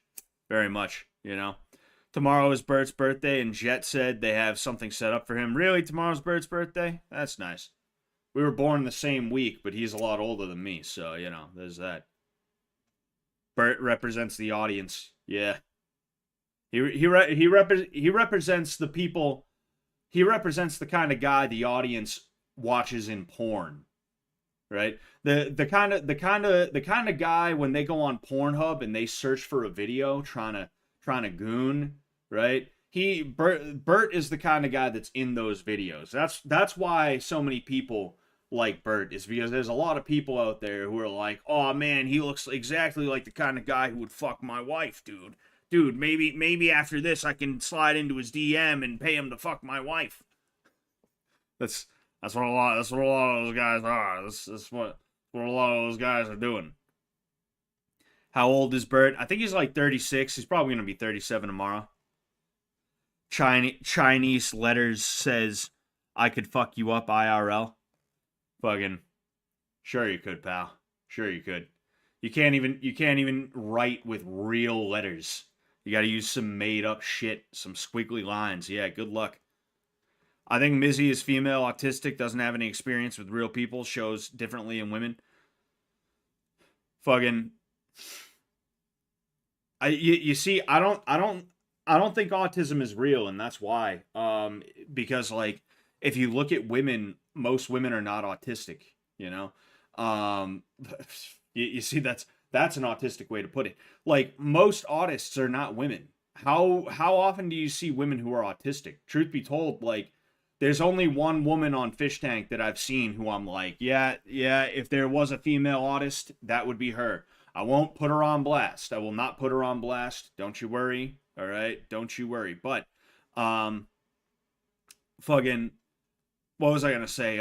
very much. You know, tomorrow is Bert's birthday, and Jet said they have something set up for him. Really, tomorrow's Bert's birthday? That's nice. We were born the same week, but he's a lot older than me, so you know, there's that. Bert represents the audience. Yeah, he represents the people. He represents the kind of guy the audience watches in porn, right? The kind of guy when they go on Pornhub and they search for a video trying to goon, right? Bert is the kind of guy that's in those videos. That's why so many people like Bert, is because there's a lot of people out there who are like, "Oh man, he looks exactly like the kind of guy who would fuck my wife, dude. Dude, maybe after this I can slide into his DM and pay him to fuck my wife." That's that's what a lot of those guys are. That's what a lot of those guys are doing. How old is Bert? I think he's like 36. He's probably gonna be 37 tomorrow. Chinese letters says, "I could fuck you up IRL." Fucking sure you could, pal. Sure you could. You can't even write with real letters. You got to use some made up shit, some squiggly lines. Yeah, good luck. I think Mizzy is female, autistic, doesn't have any experience with real people, shows differently in women. Fucking you see, I don't think autism is real, and that's why. Because like if you look at women, most women are not autistic, you know? Um you see, that's an autistic way to put it. Like most autists are not women. How often do you see women who are autistic? Truth be told, like there's only one woman on Fish Tank that I've seen who I'm like, yeah, yeah, if there was a female autist, that would be her. I won't put her on blast. I will not put her on blast. Don't you worry. All right? Don't you worry. But um fucking what was I going to say?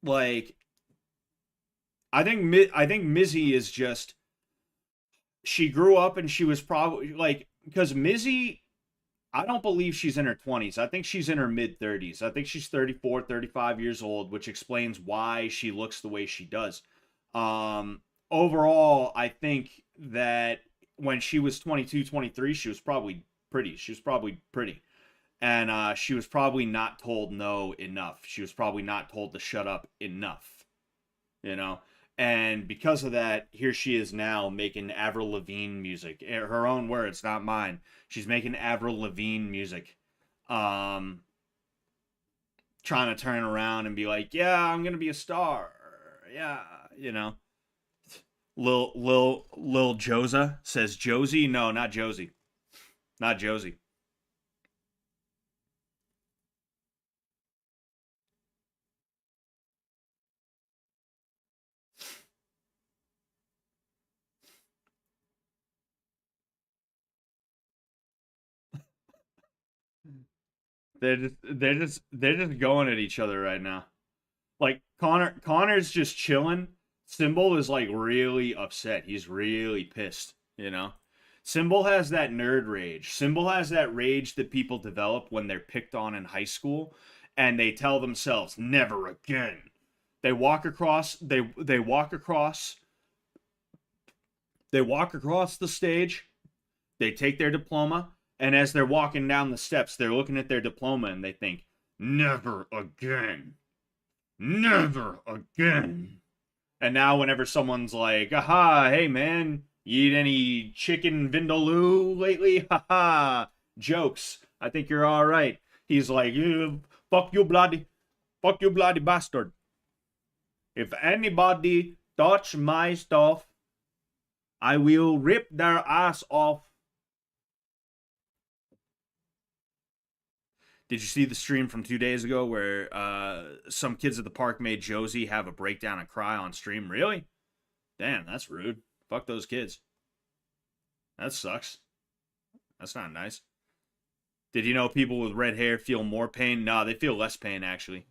Like I think Mizzy is just, she grew up and she was probably like, because Mizzy I don't believe she's in her 20s. I think she's in her mid 30s. I think she's 34, 35 years old, which explains why she looks the way she does. Um, Overall, I think that when she was 22, 23, she was probably pretty. She was probably pretty. And she was probably not told no enough. She was probably not told to shut up enough, you know? And because of that, here she is now making Avril Lavigne music. Her own words, not mine. She's making Avril Lavigne music. Um, Trying to turn around and be like, yeah, I'm gonna be a star. Yeah, you know. Lil Josa says Josie. No, not Josie. Not Josie. They're just going at each other right now. Like Connor's just chilling. Symbol is like really upset. He's really pissed, you know? Symbol has that nerd rage. Symbol has that rage that people develop when they're picked on in high school and they tell themselves never again. They walk across the stage, they take their diploma, and as they're walking down the steps, they're looking at their diploma and they think never again. Never again. And now, whenever someone's like, aha, hey man, you eat any chicken vindaloo lately? Haha, jokes. I think you're all right. He's like, fuck you, bloody bastard. If anybody touch my stuff, I will rip their ass off. Did you see the stream from 2 days ago where some kids at the park made Josie have a breakdown and cry on stream? Really? Damn, that's rude. Fuck those kids. That sucks. That's not nice. Did you know people with red hair feel more pain? Nah, they feel less pain, actually.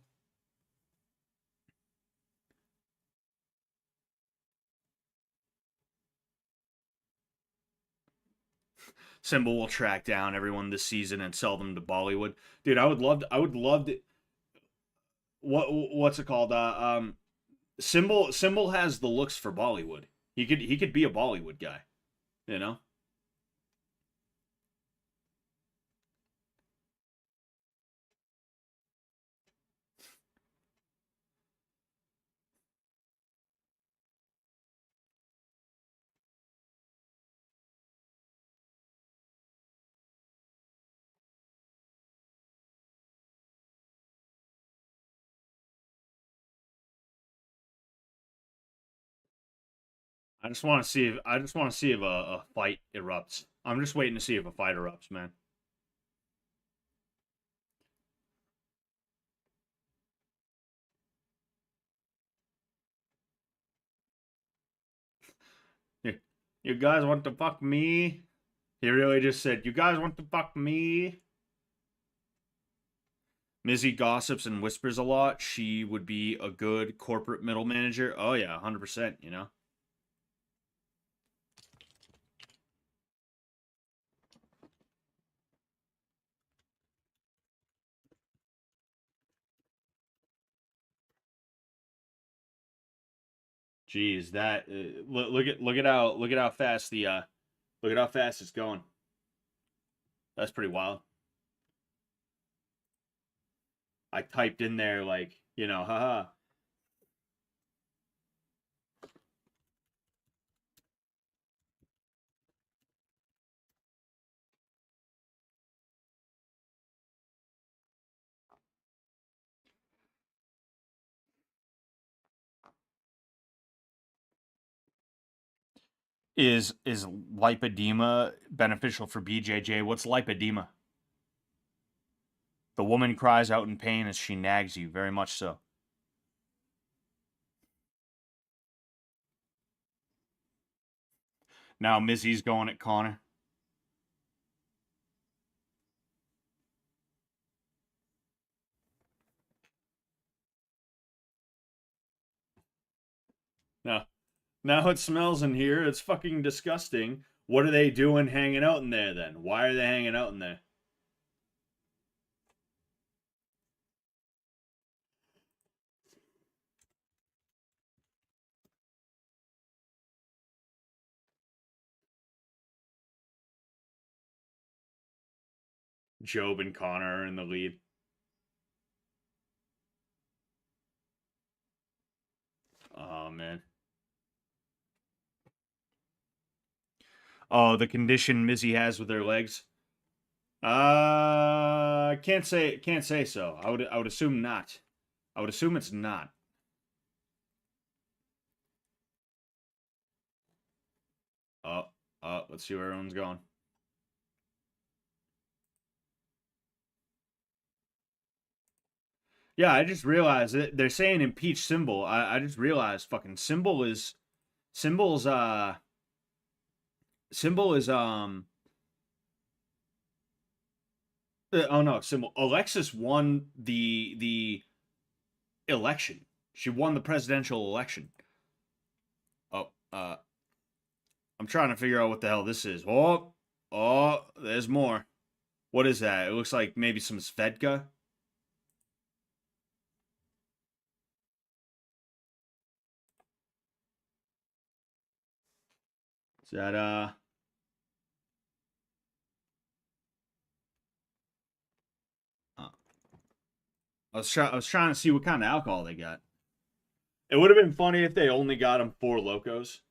Symbol will track down everyone this season and sell them to Bollywood. Dude, I would love to. What's it called? Symbol has the looks for Bollywood. He could be a Bollywood guy, you know? I just want to see if a fight erupts. I'm just waiting to see if a fight erupts, man. You guys want to fuck me? He really just said, "You guys want to fuck me?" Mizzy gossips and whispers a lot. She would be a good corporate middle manager. Oh yeah, 100%, you know. Jeez, that look at how fast it's going. That's pretty wild. I typed in there like, haha. Is lipedema beneficial for BJJ? What's lipedema? The woman cries out in pain as she nags you, very much so. Now Missy's going at Connor. Now, now it smells in here. It's fucking disgusting. What are they doing hanging out in there then? Why are they hanging out in there? Job and Connor are in the lead. Oh man. Oh, the condition Missy has with her legs. Can't say so. I would assume not. I would assume it's not. Oh, let's see where everyone's going. Yeah, I just realized that they're saying impeach Symbol. I just realized fucking Symbol's Symbol is oh no, Symbol. Alexis won the election. She won the presidential election. Oh, I'm trying to figure out what the hell this is. There's more. What is that? It looks like maybe some Svedka. Is that uh I was trying to see what kind of alcohol they got. It would have been funny if they only got them four locos.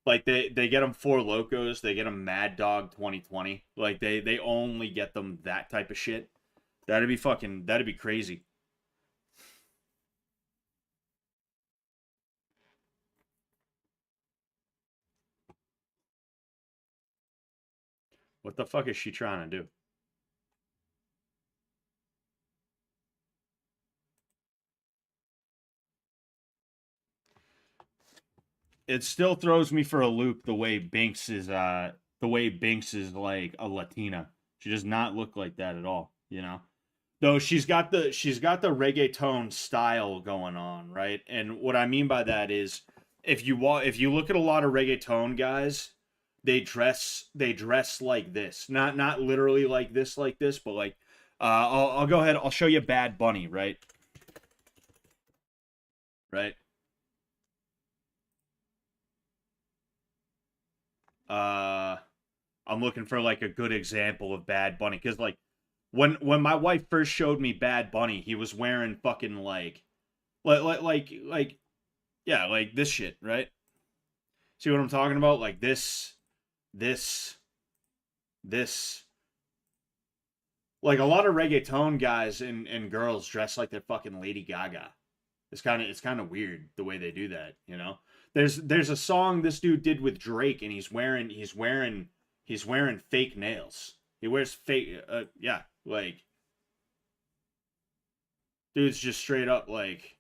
Like they get them four locos, they get them Mad Dog 2020. Like they only get them that type of shit. That'd be crazy. What the fuck is she trying to do? It still throws me for a loop the way Binks is like a Latina. She does not look like that at all, you know? Though she's got the reggaeton style going on, right? And what I mean by that is if you look at a lot of reggaeton guys, they dress like this. Not literally like this, but like I'll go ahead, I'll show you Bad Bunny, right? Right? Uh I'm looking for like a good example of Bad Bunny cuz like when my wife first showed me Bad Bunny, he was wearing fucking like yeah, like this shit, right? See what I'm talking about? Like this, this. Like a lot of reggaeton guys and girls dress like they're fucking Lady Gaga. It's kind of weird the way they do that, you know? There's a song this dude did with Drake and he's wearing fake nails. He wears fake yeah, like dude's just straight up like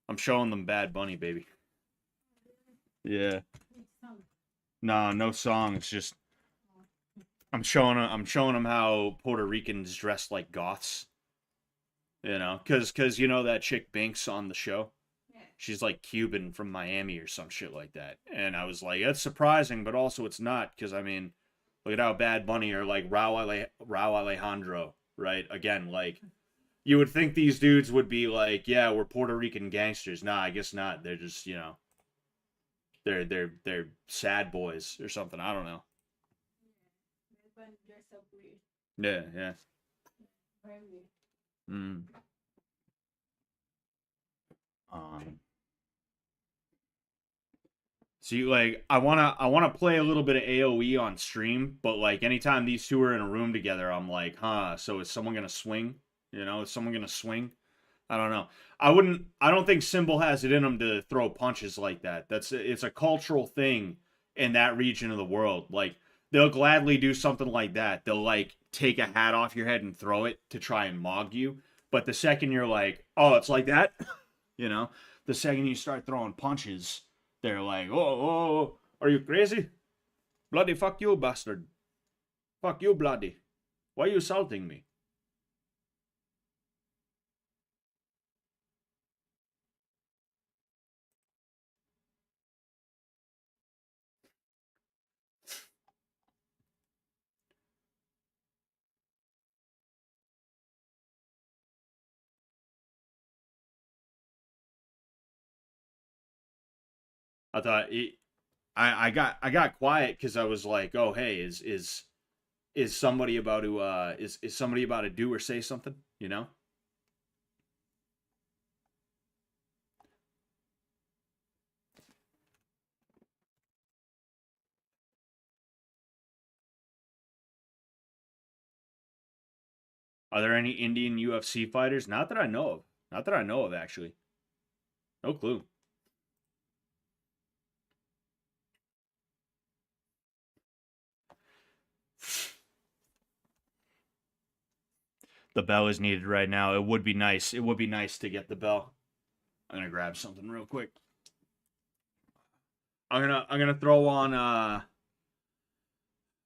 I'm showing them Bad Bunny, baby. Yeah. Nah, no song. It's just I'm showing them how Puerto Ricans dress like goths. You know, cause you know that chick Binks on the show. She's like Cuban from Miami or some shit like that. And I was like, that's surprising, but also it's not because I mean, look at how Bad Bunny or like Rao Alejandro, right? Again, like you would think these dudes would be like, yeah, we're Puerto Rican gangsters. Nah, I guess not. They're just they're sad boys or something. I don't know. Yeah, yeah. Mm. Um, See, like I wanna play a little bit of AOE on stream, but like anytime these two are in a room together, I'm like, huh. So is someone gonna swing? You know, is someone gonna swing? I don't know. I don't think Symbol has it in him to throw punches like that. It's a cultural thing in that region of the world. Like they'll gladly do something like that. They'll like take a hat off your head and throw it to try and mog you. But the second you're like, oh, it's like that, you know, the second you start throwing punches, they're like, oh, are you crazy? Bloody fuck you, bastard. Fuck you, bloody. Why are you assaulting me? I thought I got quiet because I was like, oh hey, is Is somebody about to is somebody about to do or say something? You know? Are there any Indian UFC fighters? Not that I know of. Not that I know of, actually. No clue. The bell is needed right now. It would be nice. It would be nice to get the bell. I'm gonna grab something real quick. I'm gonna throw on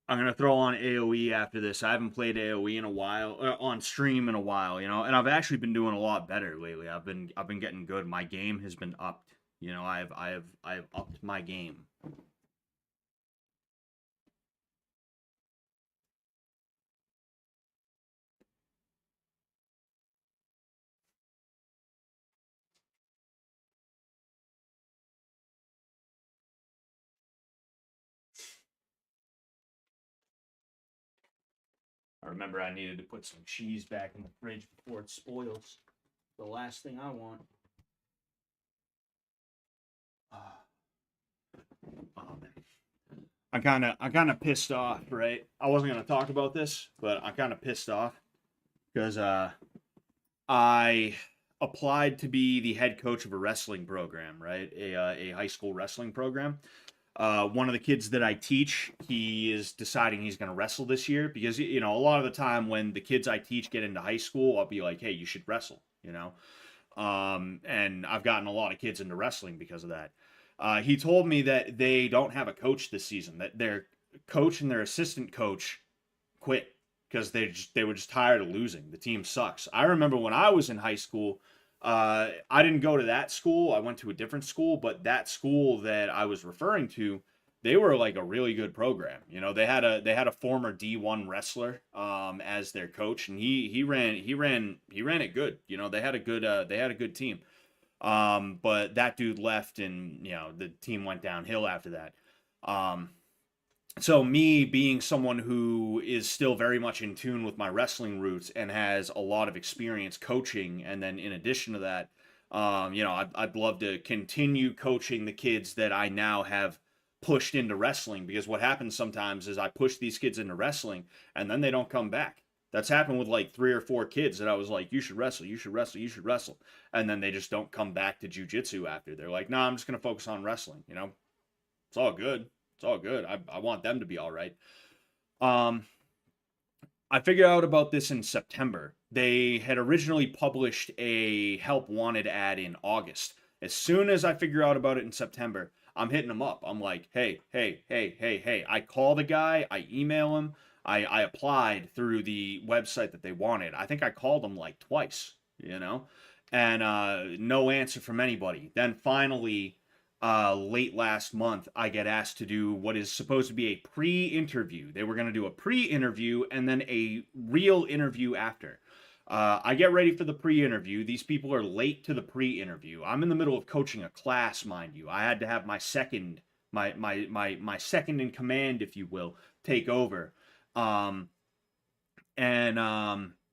I'm gonna throw on AOE after this. I haven't played AOE in a while, on stream in a while, and I've actually been doing a lot better lately. I've been getting good. My game has been upped. I've upped my game. I remember I needed to put some cheese back in the fridge before it spoils. The last thing I want. Oh man. I'm kind of pissed off, right? I wasn't gonna talk about this, but I'm kind of pissed off because I applied to be the head coach of a wrestling program, right? A high school wrestling program. One of the kids that I teach, he is deciding he's going to wrestle this year because a lot of the time when the kids I teach get into high school, I'll be like, "Hey, you should wrestle," and I've gotten a lot of kids into wrestling because of that. He told me that they don't have a coach this season, that their coach and their assistant coach quit because they were just tired of losing. The team sucks. I remember when I was in high school, I didn't go to that school. I went to a different school, but that school that I was referring to, they were like a really good program. They had a former D1 wrestler as their coach, and he ran it good. They had a good team. But that dude left, and the team went downhill after that. Um, so me being someone who is still very much in tune with my wrestling roots and has a lot of experience coaching, and then in addition to that, I'd love to continue coaching the kids that I now have pushed into wrestling, because what happens sometimes is I push these kids into wrestling and then they don't come back. That's happened with like three or four kids that I was like, you should wrestle, you should wrestle, you should wrestle. And then they just don't come back to jujitsu after. They're like, nah, I'm just going to focus on wrestling. It's all good. It's all good. I want them to be all right. Um, I figured out about this in September. They had originally published a help wanted ad in August. As soon as I figure out about it in September, I'm hitting them up. I'm like, hey, hey, hey, hey, hey. I call the guy, I email him. I applied through the website that they wanted. I think I called them like twice, and no answer from anybody. Then finally, late last month, I get asked to do what is supposed to be a pre-interview. They were going to do a pre-interview and then a real interview after. I get ready for the pre-interview. These people are late to the pre-interview. I'm in the middle of coaching a class, mind you. I had to have my second in command, if you will, take over. Um, and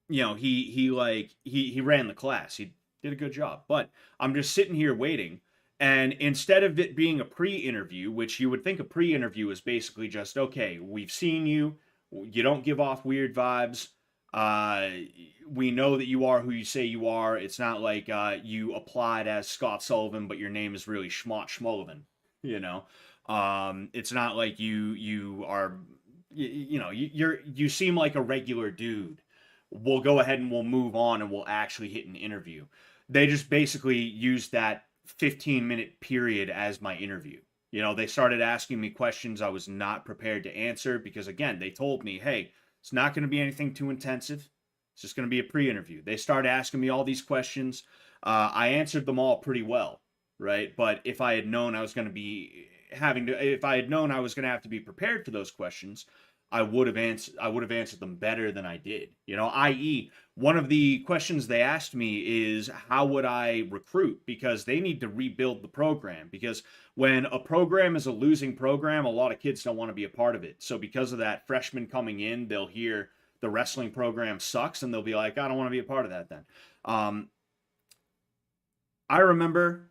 he ran the class. He did a good job. But I'm just sitting here waiting, and instead of it being a pre-interview, which you would think a pre-interview is basically just, okay, we've seen you, you don't give off weird vibes, uh we know that you are who you say you are. It's not like you applied as Scott Sullivan but your name is really Schmott Schmullivan. you know it's not like you are, you seem like a regular dude. We'll go ahead and we'll move on and we'll actually hit an interview. They just basically used that 15-minute period as my interview. They started asking me questions I was not prepared to answer because, again, they told me, hey, it's not going to be anything too intensive. It's just going to be a pre interview. They started asking me all these questions. I answered them all pretty well, right? But if I had known I was going to be if I had known I was going to have to be prepared for those questions, I would have answered them better than I did. You know, i.e., one of the questions they asked me is how would I recruit, because they need to rebuild the program, because when a program is a losing program, a lot of kids don't want to be a part of it. So because of that, freshmen coming in, they'll hear the wrestling program sucks and they'll be like, I don't want to be a part of that then. I remember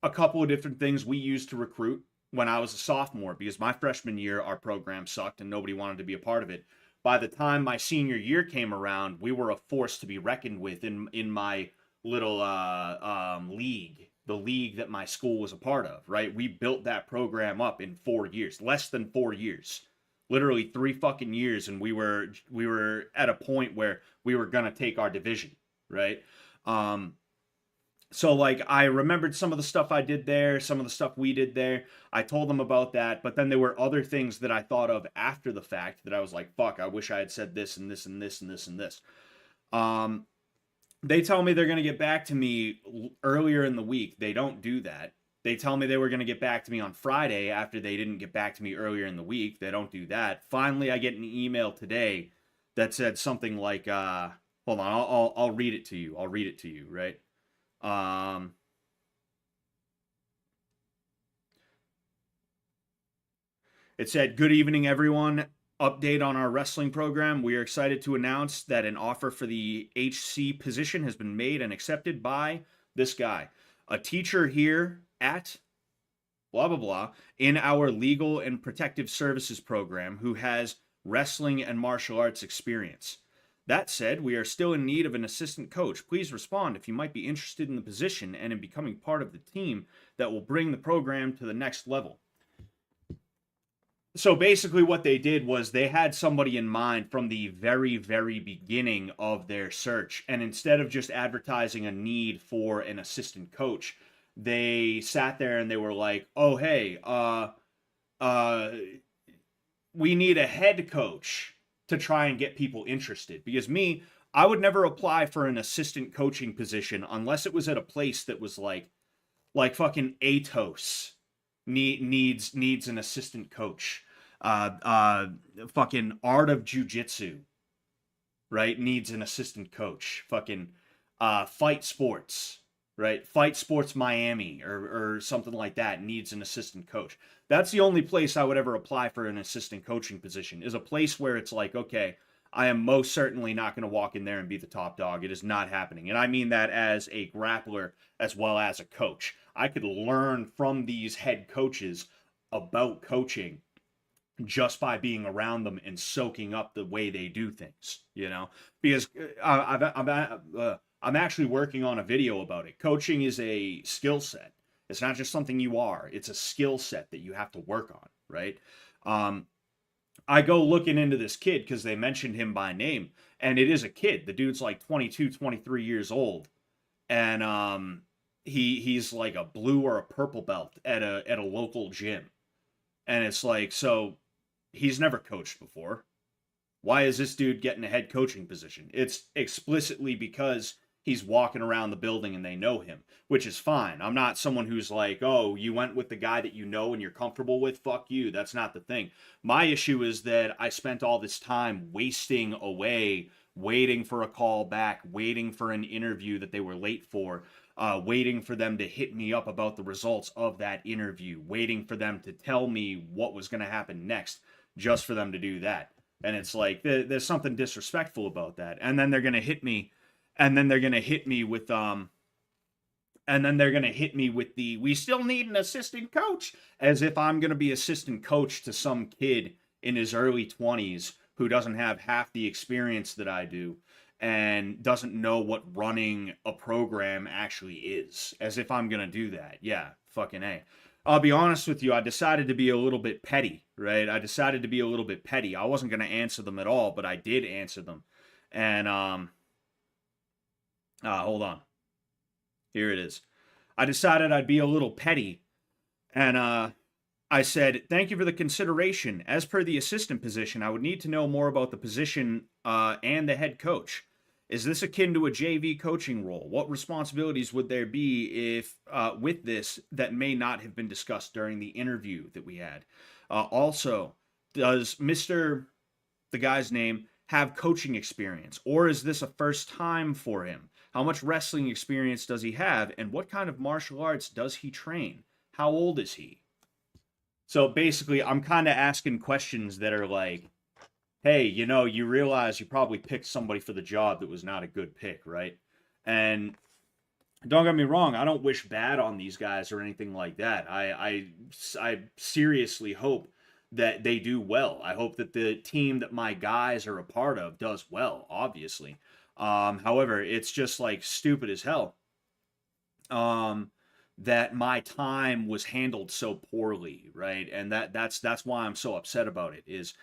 a couple of different things we used to recruit when I was a sophomore, because my freshman year, our program sucked and nobody wanted to be a part of it. By the time my senior year came around, we were a force to be reckoned with in my little league, the league that my school was a part of, right? We built that program up in 4 years, less than 4 years, literally 3 fucking years, and we were at a point where we were gonna take our division, right? So like I remembered some of the stuff I did there, some of the stuff we did there. I told them about that, but then there were other things that I thought of after the fact that I was like, fuck, I wish I had said this and this and this and this and this. They tell me they're going to get back to me earlier in the week. They don't do that. They tell me they were going to get back to me on Friday after they didn't get back to me earlier in the week. They don't do that. Finally, I get an email today that said something like, hold on, I'll read it to you. I'll read it to you, right? It said, good evening, everyone. Update on our wrestling program. We are excited to announce that an offer for the HC position has been made and accepted by this guy, a teacher here at blah, blah, blah, in our legal and protective services program who has wrestling and martial arts experience. That said, we are still in need of an assistant coach. Please respond if you might be interested in the position and in becoming part of the team that will bring the program to the next level. So basically what they did was they had somebody in mind from the very, very beginning of their search. And instead of just advertising a need for an assistant coach, they sat there and they were like, oh, hey, we need a head coach to try and get people interested. Because I would never apply for an assistant coaching position unless it was at a place that was like fucking Atos needs an assistant coach. Fucking Art of Jiu-Jitsu, right, needs an assistant coach. Fucking Fight Sports, right? Fight Sports Miami or something like that needs an assistant coach. That's the only place I would ever apply for an assistant coaching position, is a place where it's like, okay, I am most certainly not going to walk in there and be the top dog. It is not happening. And I mean that as a grappler as well as a coach. I could learn from these head coaches about coaching just by being around them and soaking up the way they do things, you know, because I'm actually working on a video about it. Coaching is a skill set. It's not just something you are. It's a skill set that you have to work on, right? I go looking into this kid because they mentioned him by name, and it is a kid. The dude's like 22, 23 years old, and he's like a blue or a purple belt at a local gym. And it's like, so he's never coached before. Why is this dude getting a head coaching position? It's explicitly because he's walking around the building and they know him, which is fine. I'm not someone who's like, oh, you went with the guy that you know and you're comfortable with. Fuck you. That's not the thing. My issue is that I spent all this time wasting away, waiting for a call back, waiting for an interview that they were late for, waiting for them to hit me up about the results of that interview, waiting for them to tell me what was going to happen next, just for them to do that. And it's like, there's something disrespectful about that. And then they're going to hit me, and then they're going to hit me with, we still need an assistant coach, as if I'm going to be assistant coach to some kid in his early 20s who doesn't have half the experience that I do and doesn't know what running a program actually is, as if I'm going to do that. Yeah, fucking A. I'll be honest with you, I decided to be a little bit petty, right? I decided to be a little bit petty. I wasn't going to answer them at all, but I did answer them. And, hold on. Here it is. I decided I'd be a little petty, and, I said, thank you for the consideration. As per the assistant position, I would need to know more about the position and the head coach. Is this akin to a JV coaching role? What responsibilities would there be if with this that may not have been discussed during the interview that we had? Also, does Mr. the guy's name, have coaching experience? Or is this a first time for him? How much wrestling experience does he have? And what kind of martial arts does he train? How old is he? So basically, I'm kind of asking questions that are like, hey, you realize you probably picked somebody for the job that was not a good pick, right? And don't get me wrong, I don't wish bad on these guys or anything like that. I seriously hope that they do well. I hope that the team that my guys are a part of does well, obviously. However, it's just like stupid as hell. That my time was handled so poorly, right? And that's why I'm so upset about it is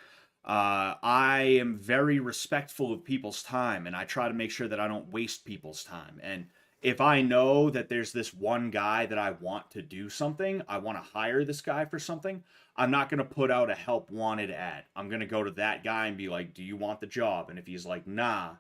I am very respectful of people's time, and I try to make sure that I don't waste people's time. And if I know that there's this one guy that I want to do something, I want to hire this guy for something, I'm not going to put out a help wanted ad. I'm going to go to that guy and be like, do you want the job? And if he's like, nah,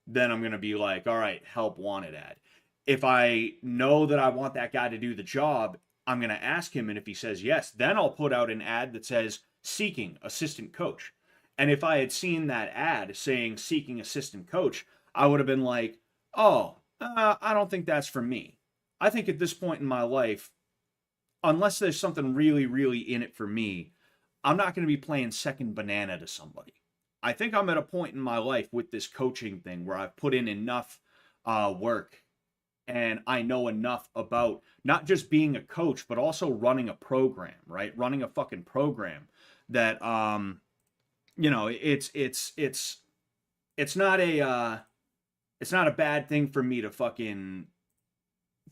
then I'm going to be like, all right, help wanted ad. If I know that I want that guy to do the job, I'm going to ask him. And if he says yes, then I'll put out an ad that says seeking assistant coach. And if I had seen that ad saying seeking assistant coach, I would have been like, oh, I don't think that's for me. I think at this point in my life, unless there's something really, really in it for me, I'm not going to be playing second banana to somebody. I think I'm at a point in my life with this coaching thing where I've put in enough work and I know enough about not just being a coach, but also running a program, right? Running a fucking program that, it's not a bad thing for me to fucking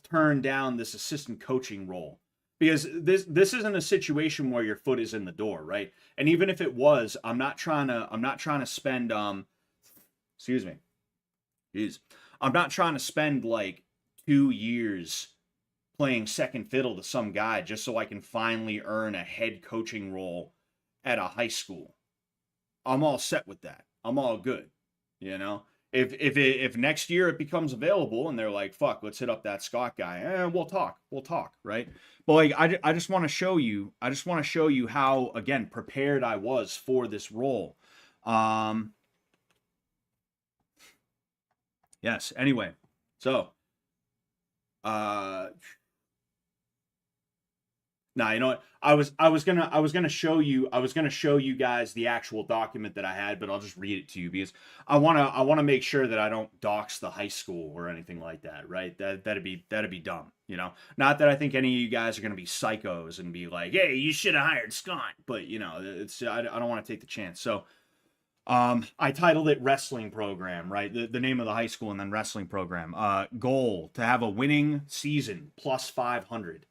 turn down this assistant coaching role, because this isn't a situation where your foot is in the door, right? And even if it was, I'm not trying to spend excuse me. Jeez. I'm not trying to spend like 2 years playing second fiddle to some guy just so I can finally earn a head coaching role at a high school. I'm all set with that. I'm all good, you know. If next year it becomes available and they're like, fuck, let's hit up that Scott guy, we'll talk, right? But like, I just want to show you how, again, prepared I was for this role. Yes. Anyway, so nah, you know what? I was gonna show you guys the actual document that I had, but I'll just read it to you because I wanna make sure that I don't dox the high school or anything like that, right? That'd be dumb, you know. Not that I think any of you guys are gonna be psychos and be like, hey, you should have hired Scott, but you know, I don't want to take the chance. So I titled it Wrestling Program, right? The name of the high school and then Wrestling Program. Goal to have a winning season plus 500.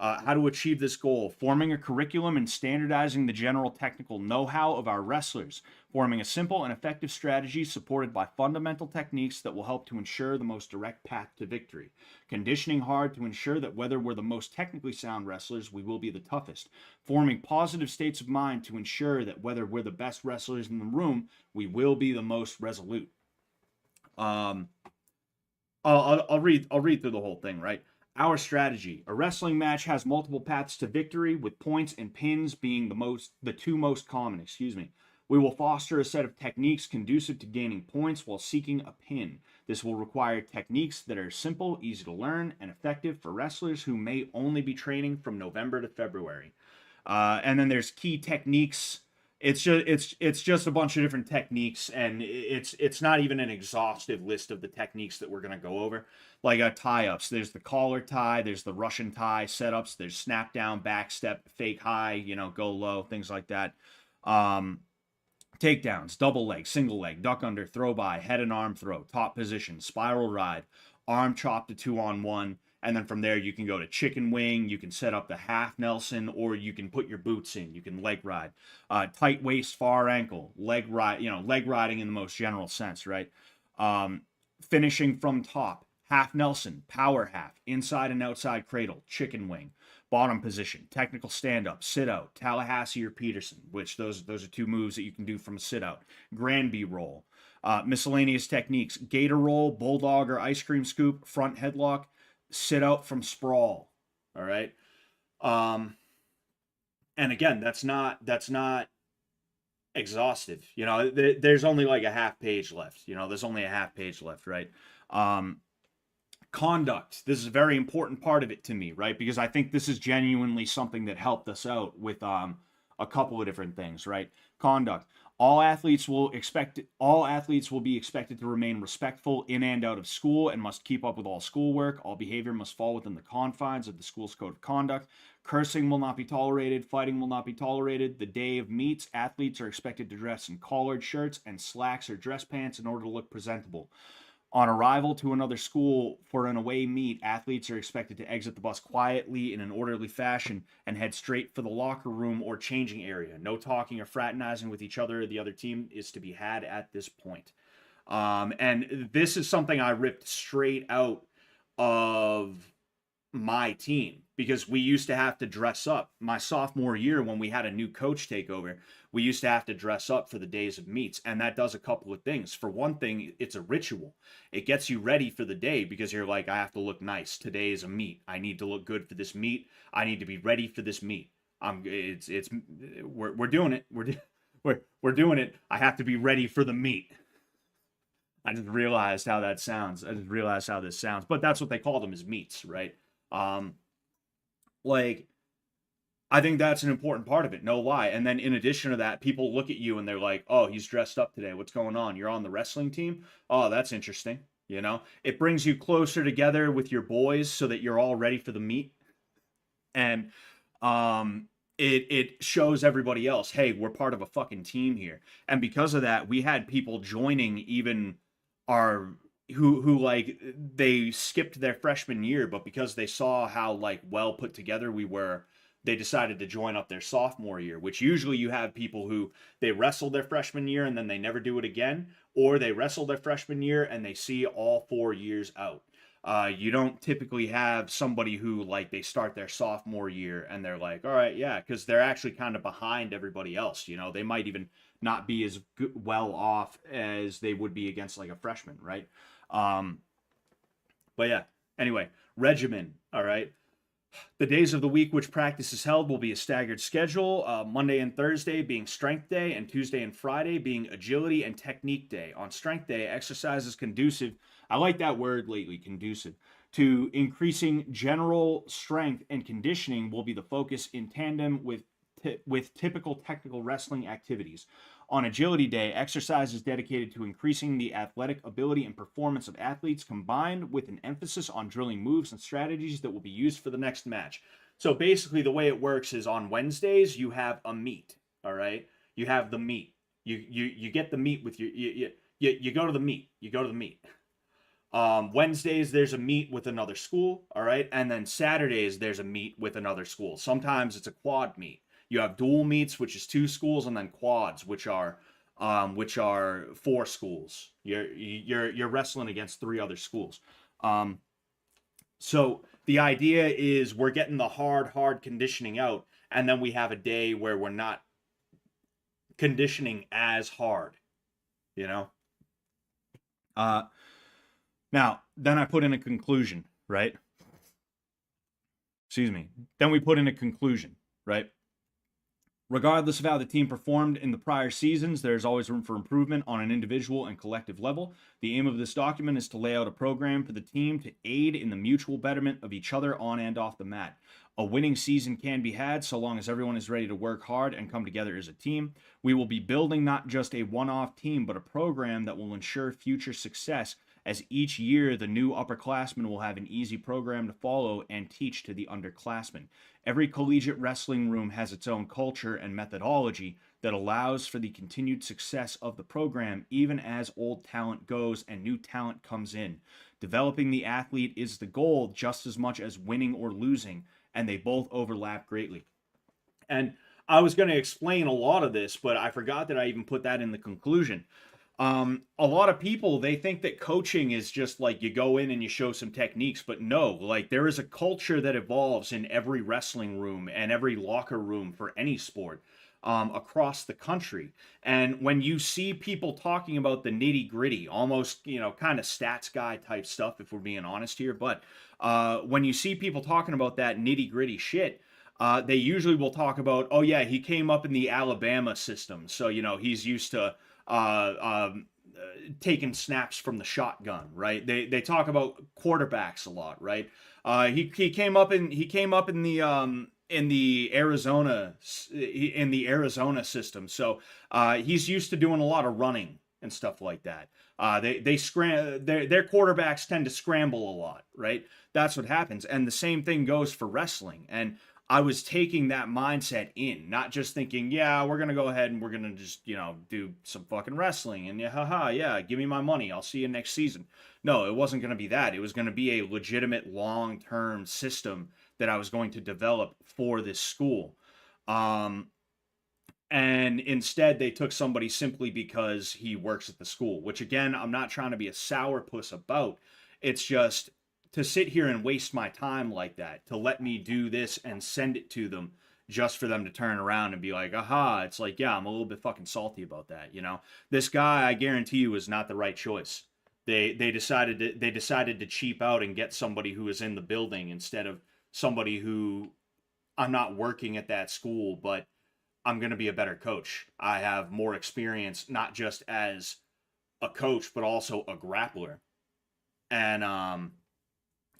How to achieve this goal: forming a curriculum and standardizing the general technical know-how of our wrestlers, forming a simple and effective strategy supported by fundamental techniques that will help to ensure the most direct path to victory, conditioning hard to ensure that whether we're the most technically sound wrestlers, we will be the toughest, forming positive states of mind to ensure that whether we're the best wrestlers in the room, we will be the most resolute. I'll read through the whole thing, right? Our strategy. A wrestling match has multiple paths to victory, with points and pins being the two most common, excuse me. We will foster a set of techniques conducive to gaining points while seeking a pin. This will require techniques that are simple, easy to learn, and effective for wrestlers who may only be training from November to February. And then there's key techniques. It's just a bunch of different techniques, and it's not even an exhaustive list of the techniques that we're gonna go over. Like tie-ups, there's the collar tie, there's the Russian tie setups, there's snap down, back step, fake high, go low, things like that. Takedowns, double leg, single leg, duck under, throw by, head and arm throw, top position, spiral ride, arm chop to 2-on-1. And then from there, you can go to chicken wing. You can set up the half Nelson, or you can put your boots in. You can leg ride, tight waist, far ankle, leg ride. Leg riding in the most general sense, right? Finishing from top, half Nelson, power half, inside and outside cradle, chicken wing, bottom position, technical stand up, sit out, Tallahassee or Peterson, which those are two moves that you can do from a sit out. Granby roll, miscellaneous techniques, gator roll, bulldog or ice cream scoop, front headlock, sit out from sprawl. All right. And again, that's not exhaustive. You know, there's only like a half page left. You know, there's only a half page left, right? Um, Conduct. This is a very important part of it to me, right? Because I think this is genuinely something that helped us out with a couple of different things, right? Conduct. All athletes will be expected to remain respectful in and out of school and must keep up with all schoolwork. All behavior must fall within the confines of the school's code of conduct. Cursing will not be tolerated. Fighting will not be tolerated. The day of meets, athletes are expected to dress in collared shirts and slacks or dress pants in order to look presentable. On arrival to another school for an away meet, athletes are expected to exit the bus quietly in an orderly fashion and head straight for the locker room or changing area. No talking or fraternizing with each other or the other team is to be had at this point. And this is something I ripped straight out of my team because we used to have to dress up. My sophomore year, when we had a new coach take over, we used to have to dress up for the days of meets, and that does a couple of things. For one thing, it's a ritual. It gets you ready for the day because you're like, I have to look nice. Today is a meet. I need to look good for this meet. I need to be ready for this meet. We're doing it. We're doing it. I have to be ready for the meet. I just realized how that sounds. I just realized how this sounds. But that's what they call them, is meets, right? Um, like I think that's an important part of it, no lie. And then in addition to that, people look at you and they're like, "Oh, he's dressed up today. What's going on? You're on the wrestling team? Oh, that's interesting." You know, it brings you closer together with your boys so that you're all ready for the meet. And it shows everybody else, hey, we're part of a fucking team here. And because of that, we had people joining even our who like they skipped their freshman year, but because they saw how like well put together we were, they decided to join up their sophomore year, which usually you have people who they wrestle their freshman year and then they never do it again, or they wrestle their freshman year and they see all 4 years out. You don't typically have somebody who like they start their sophomore year and they're like, all right, yeah, because they're actually kind of behind everybody else. You know, they might even not be as well off as they would be against like a freshman, right? Um, but yeah, anyway, regimen. All right. The days of the week which practice is held will be a staggered schedule. Monday and Thursday being strength day, and Tuesday and Friday being agility and technique day. On strength day, exercise is conducive. I like that word lately, conducive. To increasing general strength and conditioning will be the focus in tandem with typical technical wrestling activities. On Agility Day, exercise is dedicated to increasing the athletic ability and performance of athletes, combined with an emphasis on drilling moves and strategies that will be used for the next match. So basically, the way it works is on Wednesdays you have a meet. All right, you have the meet. You get the meet with you go to the meet. You go to the meet. Wednesdays there's a meet with another school. All right, and then Saturdays there's a meet with another school. Sometimes it's a quad meet. You have dual meets, which is 2 schools, and then quads, which are 4 schools. You're wrestling against 3 other schools. So the idea is we're getting the hard conditioning out, and then we have a day where we're not conditioning as hard. You know. Now then I put in a conclusion, right? Excuse me. Then we put in a conclusion, right? Regardless of how the team performed in the prior seasons, there is always room for improvement on an individual and collective level. The aim of this document is to lay out a program for the team to aid in the mutual betterment of each other on and off the mat. A winning season can be had so long as everyone is ready to work hard and come together as a team. We will be building not just a one-off team, but a program that will ensure future success, as each year the new upperclassmen will have an easy program to follow and teach to the underclassmen. Every collegiate wrestling room has its own culture and methodology that allows for the continued success of the program even as old talent goes and new talent comes in. Developing the athlete is the goal just as much as winning or losing, and they both overlap greatly. And I was going to explain a lot of this, but I forgot that I even put that in the conclusion. A lot of people, they think that coaching is just like you go in and you show some techniques, but no, like there is a culture that evolves in every wrestling room and every locker room for any sport across the country. And when you see people talking about the nitty gritty, almost, kind of stats guy type stuff, if we're being honest here, but when you see people talking about that nitty gritty shit, they usually will talk about, oh yeah, he came up in the Alabama system, so he's used to taking snaps from the shotgun, right? They talk about quarterbacks a lot, right? He came up in the Arizona system, so he's used to doing a lot of running and stuff like that. Their quarterbacks tend to scramble a lot, right? That's what happens, and the same thing goes for wrestling. And I was taking that mindset in, not just thinking, yeah, we're gonna go ahead and we're gonna just, do some fucking wrestling and yeah, haha, yeah, give me my money, I'll see you next season. No, it wasn't gonna be that. It was gonna be a legitimate long-term system that I was going to develop for this school. Um, and instead, they took somebody simply because he works at the school, which again, I'm not trying to be a sourpuss about. It's just to sit here and waste my time like that, to let me do this and send it to them just for them to turn around and be like, aha, it's like, yeah, I'm a little bit fucking salty about that. This guy, I guarantee you, is not the right choice. They decided to cheap out and get somebody who is in the building instead of somebody who, I'm not working at that school, but I'm going to be a better coach. I have more experience, not just as a coach, but also a grappler. And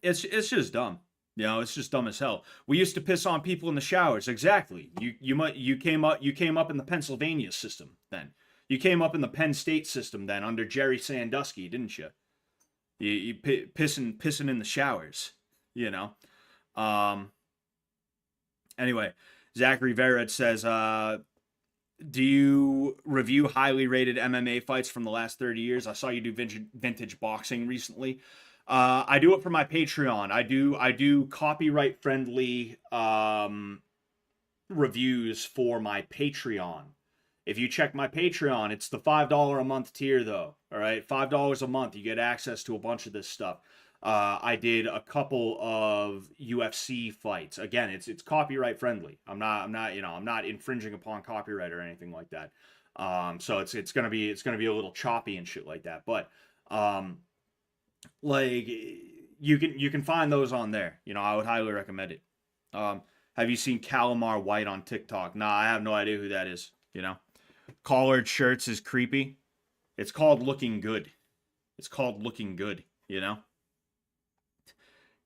it's just dumb. It's just dumb as hell. We used to piss on people in the showers. Exactly. You came up in the Pennsylvania system then. You came up in the Penn State system then under Jerry Sandusky, didn't you? You pissing in the showers. You know. Um. Anyway, Zachary Verrett says, do you review highly rated MMA fights from the last 30 years? I saw you do vintage boxing recently. I do it for my Patreon. I do copyright friendly reviews for my Patreon. If you check my Patreon, it's the $5 a month tier though. All right, $5 a month, you get access to a bunch of this stuff. I did a couple of UFC fights. Again, it's copyright friendly. I'm not infringing upon copyright or anything like that. So it's gonna be a little choppy and shit like that. But like you can find those on there. I would highly recommend it. Have you seen Calamar White on TikTok? Nah, I have no idea who that is. Collared shirts is creepy. It's called looking good. It's called looking good.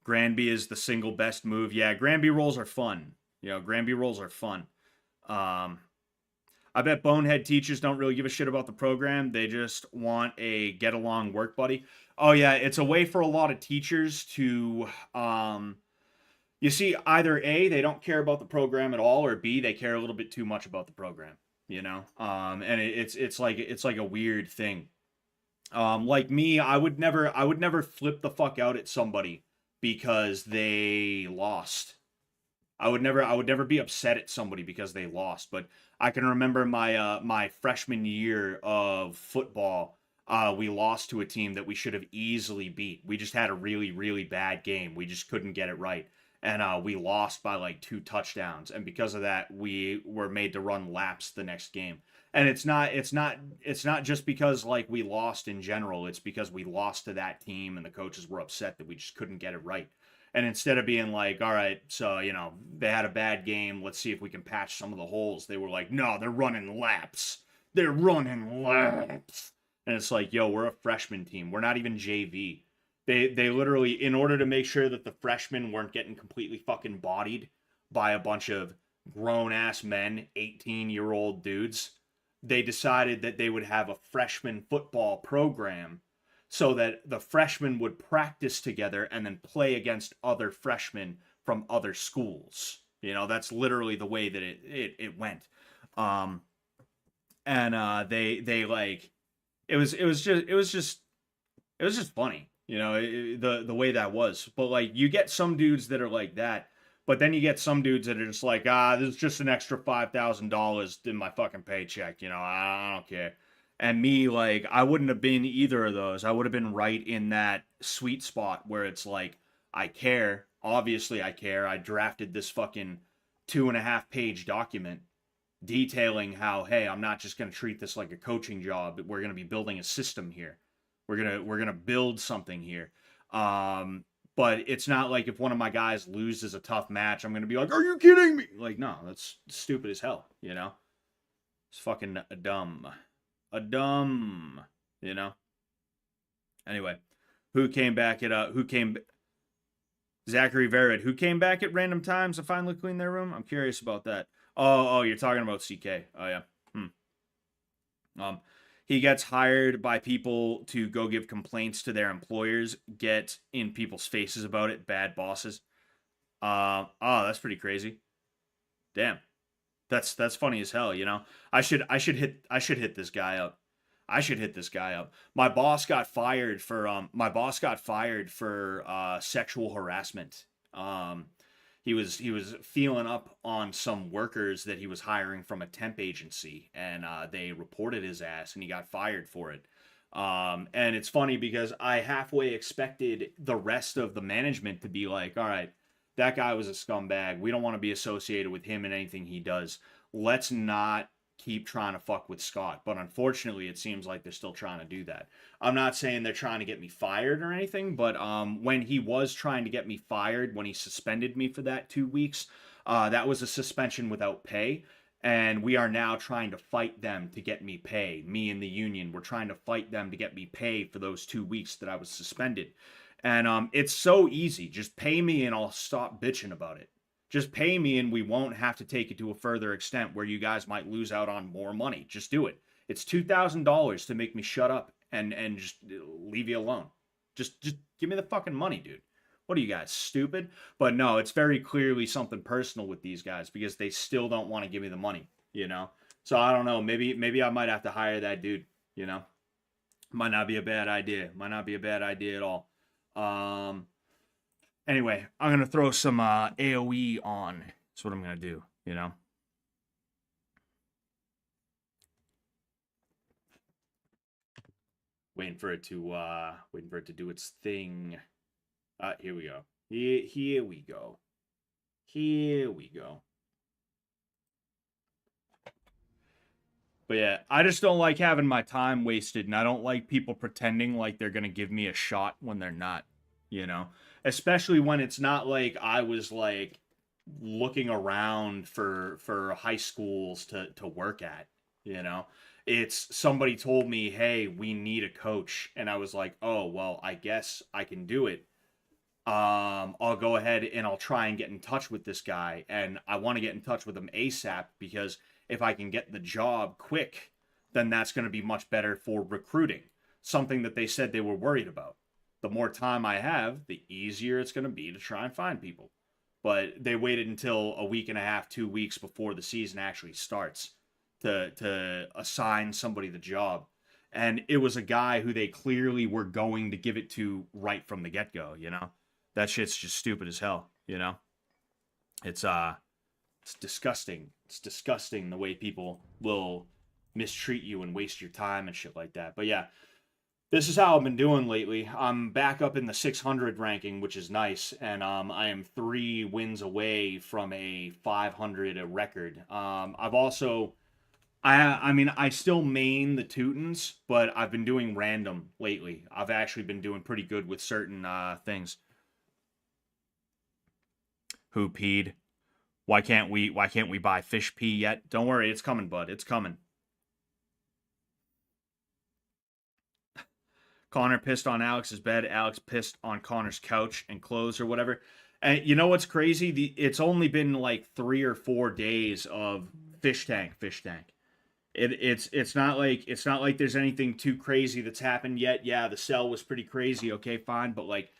Granby is the single best move. Yeah, Granby rolls are fun. Granby rolls are fun. I bet bonehead teachers don't really give a shit about the program. They just want a get along work buddy. Oh yeah, it's a way for a lot of teachers to you see, either A, they don't care about the program at all, or B, they care a little bit too much about the program. And it's like a weird thing. Like me, I would never flip the fuck out at somebody because they lost. I would never be upset at somebody because they lost. But I can remember my freshman year of football. We lost to a team that we should have easily beat. We just had a really, really bad game. We just couldn't get it right. And we lost by like 2 touchdowns. And because of that, we were made to run laps the next game. And it's not just because like we lost in general. It's because we lost to that team and the coaches were upset that we just couldn't get it right. And instead of being like, all right, so, they had a bad game, let's see if we can patch some of the holes, they were like, no, they're running laps. They're running laps. And it's like, yo, we're a freshman team. We're not even JV. They literally, in order to make sure that the freshmen weren't getting completely fucking bodied by a bunch of grown-ass men, 18-year-old dudes, they decided that they would have a freshman football program so that the freshmen would practice together and then play against other freshmen from other schools. That's literally the way that it went. They like it was just funny, the way that was. But like you get some dudes that are like that, but then you get some dudes that are just like, this is just an extra $5,000 in my fucking paycheck. I don't care. And me, like, I wouldn't have been either of those. I would have been right in that sweet spot where it's like, I care. Obviously, I care. I drafted this fucking 2.5-page document detailing how, hey, I'm not just going to treat this like a coaching job. We're going to be building a system here. We're gonna build something here. But it's not like if one of my guys loses a tough match, I'm going to be like, are you kidding me? Like, no, that's stupid as hell, you know? It's fucking dumb. A dumb, you know? Anyway, who came back at, Zachary Verrett, who came back at random times to finally clean their room? I'm curious about that. Oh, you're talking about CK. Oh, yeah. Um, he gets hired by people to go give complaints to their employers, get in people's faces about it, bad bosses. That's pretty crazy. Damn. That's funny as hell, you know. I should hit this guy up. I should hit this guy up. My boss got fired for sexual harassment. He was feeling up on some workers that he was hiring from a temp agency, and they reported his ass, and he got fired for it. And it's funny because I halfway expected the rest of the management to be like, all right, that guy was a scumbag. We don't want to be associated with him and anything he does. Let's not keep trying to fuck with Scott. But unfortunately, it seems like they're still trying to do that. I'm not saying they're trying to get me fired or anything, but when he was trying to get me fired, when he suspended me for that 2 weeks, that was a suspension without pay. And we are now trying to fight them to get me pay. Me and the union, we're trying to fight them to get me pay for those 2 weeks that I was suspended. And it's so easy. Just pay me and I'll stop bitching about it. Just pay me and we won't have to take it to a further extent where you guys might lose out on more money. Just do it. It's $2,000 to make me shut up and just leave you alone. Just give me the fucking money, dude. What are you guys, stupid? But no, it's very clearly something personal with these guys because they still don't want to give me the money, you know? So I don't know. Maybe I might have to hire that dude, you know? Might not be a bad idea. Might not be a bad idea at all. Anyway, I'm gonna throw some AOE on. That's what I'm gonna do, you know. Waiting for it to do its thing. Here we go. Here we go. Here we go. But yeah, I just don't like having my time wasted, and I don't like people pretending like they're gonna give me a shot when they're not, you know? Especially when it's not like I was like looking around for high schools to work at, you know? It's somebody told me, "Hey, we need a coach." And I was like, "Oh, well, I guess I can do it." I'll go ahead and I'll try and get in touch with this guy, and I want to get in touch with him ASAP because if I can get the job quick, then that's going to be much better for recruiting. Something that they said they were worried about. The more time I have, the easier it's going to be to try and find people. But they waited until a week and a half, 2 weeks before the season actually starts to assign somebody the job. And it was a guy who they clearly were going to give it to right from the get-go, you know? That shit's just stupid as hell, you know? It's disgusting. It's disgusting the way people will mistreat you and waste your time and shit like that. But yeah, this is how I've been doing lately. I'm back up in the 600 ranking, which is nice, and I am 3 wins away from a 500 record. I've also, I mean, I still main the Teutons, but I've been doing random lately. I've actually been doing pretty good with certain things. Who peed? Why can't we buy fish pee yet? Don't worry, it's coming, bud. It's coming. Connor pissed on Alex's bed. Alex pissed on Connor's couch and clothes or whatever. And you know what's crazy? It's only been like 3 or 4 days of fish tank. It's not like there's anything too crazy that's happened yet. Yeah, the cell was pretty crazy. Okay, fine, but like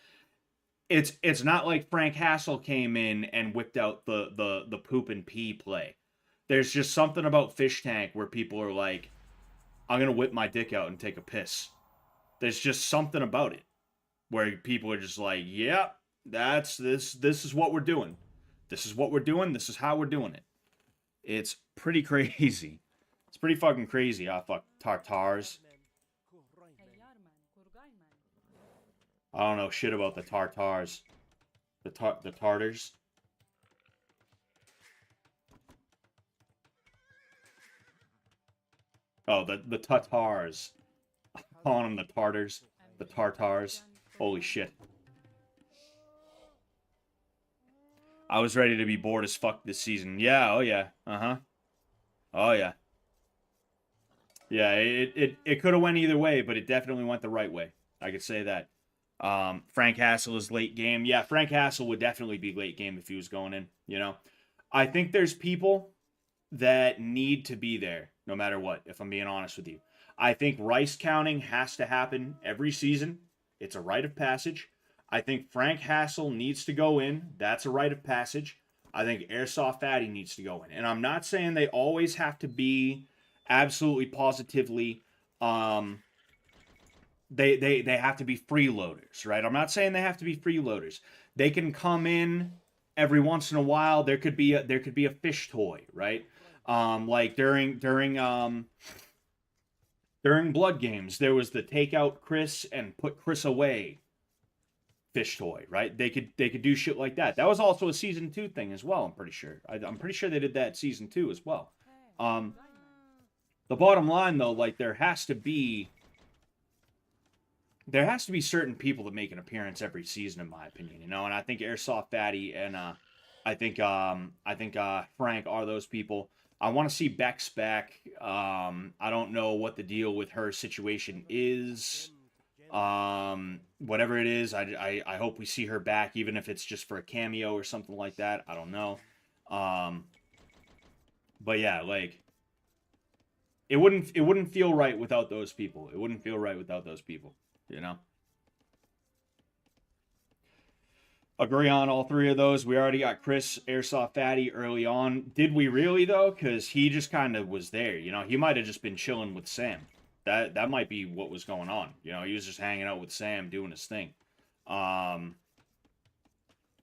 it's not like Frank Hassel came in and whipped out the poop and pee play. There's just something about fish tank where people are like, I'm gonna whip my dick out and take a piss. There's just something about it where people are just like, yeah, that's this is what we're doing. This is what we're doing. This is how we're doing it. It's pretty crazy. It's pretty fucking crazy. Ah, fuck tartars. I don't know shit about the tartars. The tartars. Oh, the Tatars. Calling them the Tartars. The Tartars. Holy shit. I was ready to be bored as fuck this season. Yeah, oh yeah. Uh-huh. Oh yeah. Yeah, it could have went either way, but it definitely went the right way. I could say that. Frank Hassel is late game. Yeah, Frank Hassel would definitely be late game if he was going in, you know. I think there's people that need to be there no matter what, if I'm being honest with you. I think rice counting has to happen every season. It's a rite of passage. I think Frank Hassel needs to go in. That's a rite of passage. I think Airsoft Fatty needs to go in. And I'm not saying they always have to be absolutely positively they have to be freeloaders, right? I'm not saying they have to be freeloaders. They can come in every once in a while. There could be a fish toy, right? Like during blood games, there was the take out Chris and put Chris away fish toy, right? They could do shit like that. That was also a season 2 thing as well. I'm pretty sure. I'm pretty sure they did that season 2 as well. The bottom line though, like there has to be certain people that make an appearance every season, in my opinion, you know. And I think Airsoft Fatty and I think Frank are those people. I want to see Bex back. I don't know what the deal with her situation is. Whatever it is, I hope we see her back, even if it's just for a cameo or something like that. I don't know. But yeah, like it wouldn't feel right without those people. It wouldn't feel right without those people. You know. Agree on all three of those. We already got Chris Airsoft Fatty early on. Did we really though? Because he just kind of was there. You know, he might have just been chilling with Sam. That might be what was going on. You know, he was just hanging out with Sam, doing his thing. Um,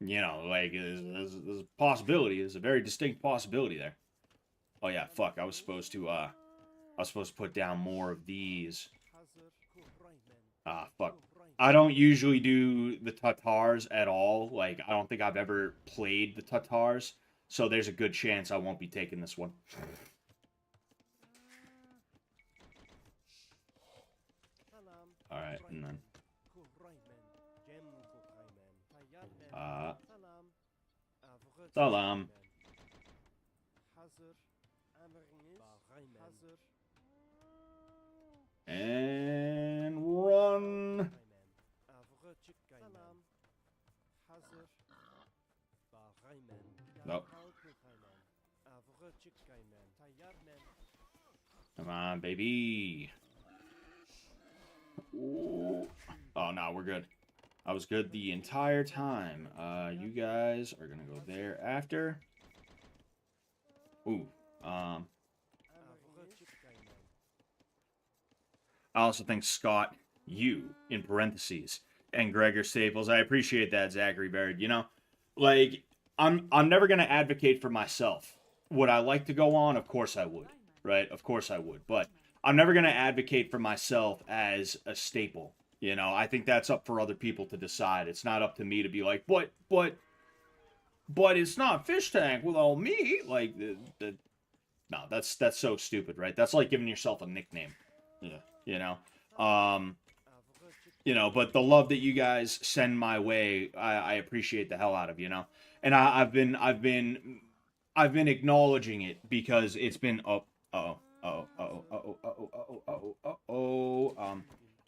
like there's a possibility. There's a very distinct possibility there. Oh yeah, fuck. I was supposed to put down more of these. Ah, fuck. I don't usually do the Tatars at all. Like, I don't think I've ever played the Tatars. So there's a good chance I won't be taking this one. Alright, and then... Salam. And run. Nope. Come on, baby. Ooh. Oh, no, we're good. I was good the entire time. You guys are gonna go there after. Ooh. I also think Scott, you, in parentheses, and Gregor Staples. I appreciate that, Zachary Baird. You know, like, I'm never gonna advocate for myself. Would I like to go on? Of course I would. Right? Of course I would. But I'm never gonna advocate for myself as a staple. You know, I think that's up for other people to decide. It's not up to me to be like, but it's not Fish Tank without me. Like, no, that's so stupid, right? That's like giving yourself a nickname. Yeah, you know. But the love that you guys send my way, I appreciate the hell out of, you know. And I've been acknowledging it because it's been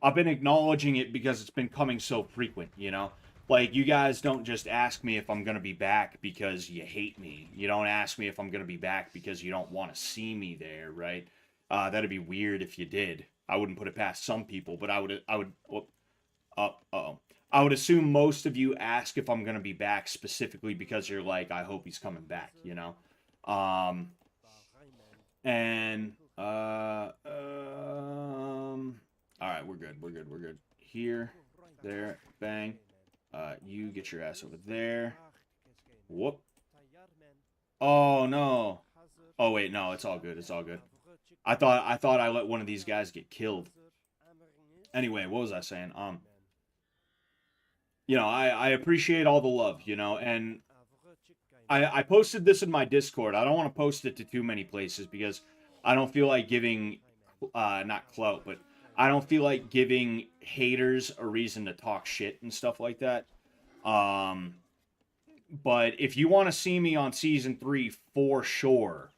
I've been acknowledging it because it's been coming so frequent, you know. Like, you guys don't just ask me if I'm gonna be back because you hate me. You don't ask me if I'm gonna be back because you don't want to see me there, right? That'd be weird if you did. I wouldn't put it past some people, but I would. I would assume most of you ask if I'm gonna be back specifically because you're like, I hope he's coming back, you know. And all right, we're good. We're good. We're good. Here, there, bang. You get your ass over there. Whoop. Oh no. Oh wait, no, it's all good. It's all good. I thought I let one of these guys get killed. Anyway, what was I saying? I appreciate all the love, you know, and I posted this in my Discord. I don't want to post it to too many places because I don't feel like giving, not clout, but I don't feel like giving haters a reason to talk shit and stuff like that. But if you want to see me on season 3 for sure,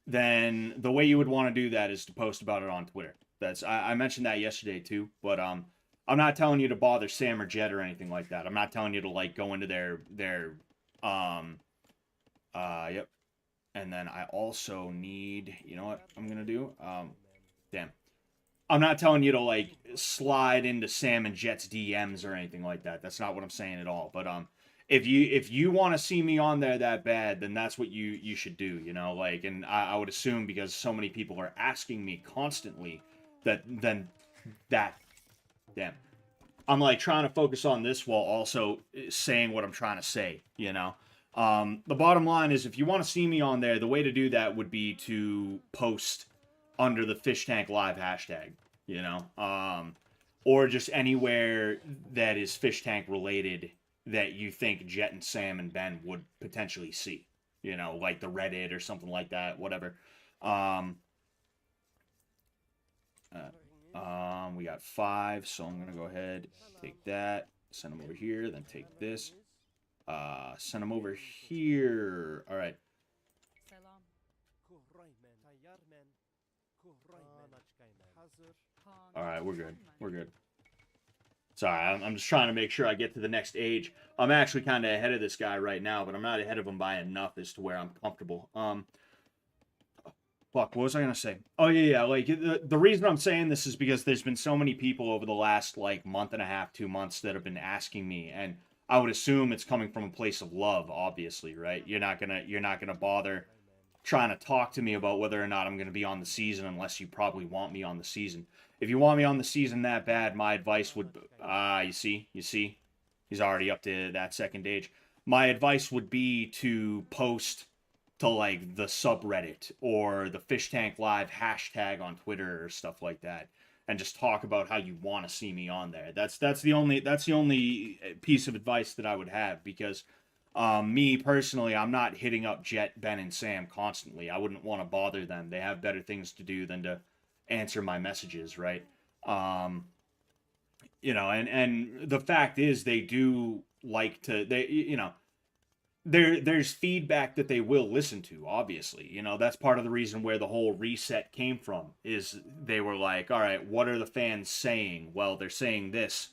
then the way you would want to do that is to post about it on Twitter. I mentioned that yesterday too, but I'm not telling you to bother Sam or Jet or anything like that. I'm not telling you to like go into their um yep. And then I also need, you know what I'm gonna do? Damn. I'm not telling you to like slide into Sam and Jet's DMs or anything like that. That's not what I'm saying at all. But if you want to see me on there that bad, then that's what you should do. You know, like, and I would assume because so many people are asking me constantly that then that damn. I'm like trying to focus on this while also saying what I'm trying to say. You know. The bottom line is if you want to see me on there, the way to do that would be to post under the Fish Tank Live hashtag, you know, or just anywhere that is Fish Tank related that you think Jet and Sam and Ben would potentially see, you know, like the Reddit or something like that, whatever. Um, we got 5, so I'm gonna go ahead, take that, send them over here, then take this, send them over here. All right. All right, we're good. We're good. Sorry, I'm just trying to make sure I get to the next age. I'm actually kind of ahead of this guy right now, but I'm not ahead of him by enough as to where I'm comfortable. Fuck, what was I gonna say? Oh yeah. Like the reason I'm saying this is because there's been so many people over the last like month and a half, 2 months that have been asking me, and I would assume it's coming from a place of love, obviously, right? You're not gonna bother trying to talk to me about whether or not I'm gonna be on the season unless you probably want me on the season. If you want me on the season that bad, my advice would you see, he's already up to that second age. My advice would be to post to like the subreddit or the Fish Tank Live hashtag on Twitter or stuff like that, and just talk about how you want to see me on there. That's the only piece of advice that I would have because me personally, I'm not hitting up Jet, Ben, and Sam constantly. I wouldn't want to bother them. They have better things to do than to answer my messages, right? Um, and the fact is, they do like to there's feedback that they will listen to, obviously. That's part of the reason where the whole reset came from is they were like, all right, what are the fans saying? Well, they're saying this.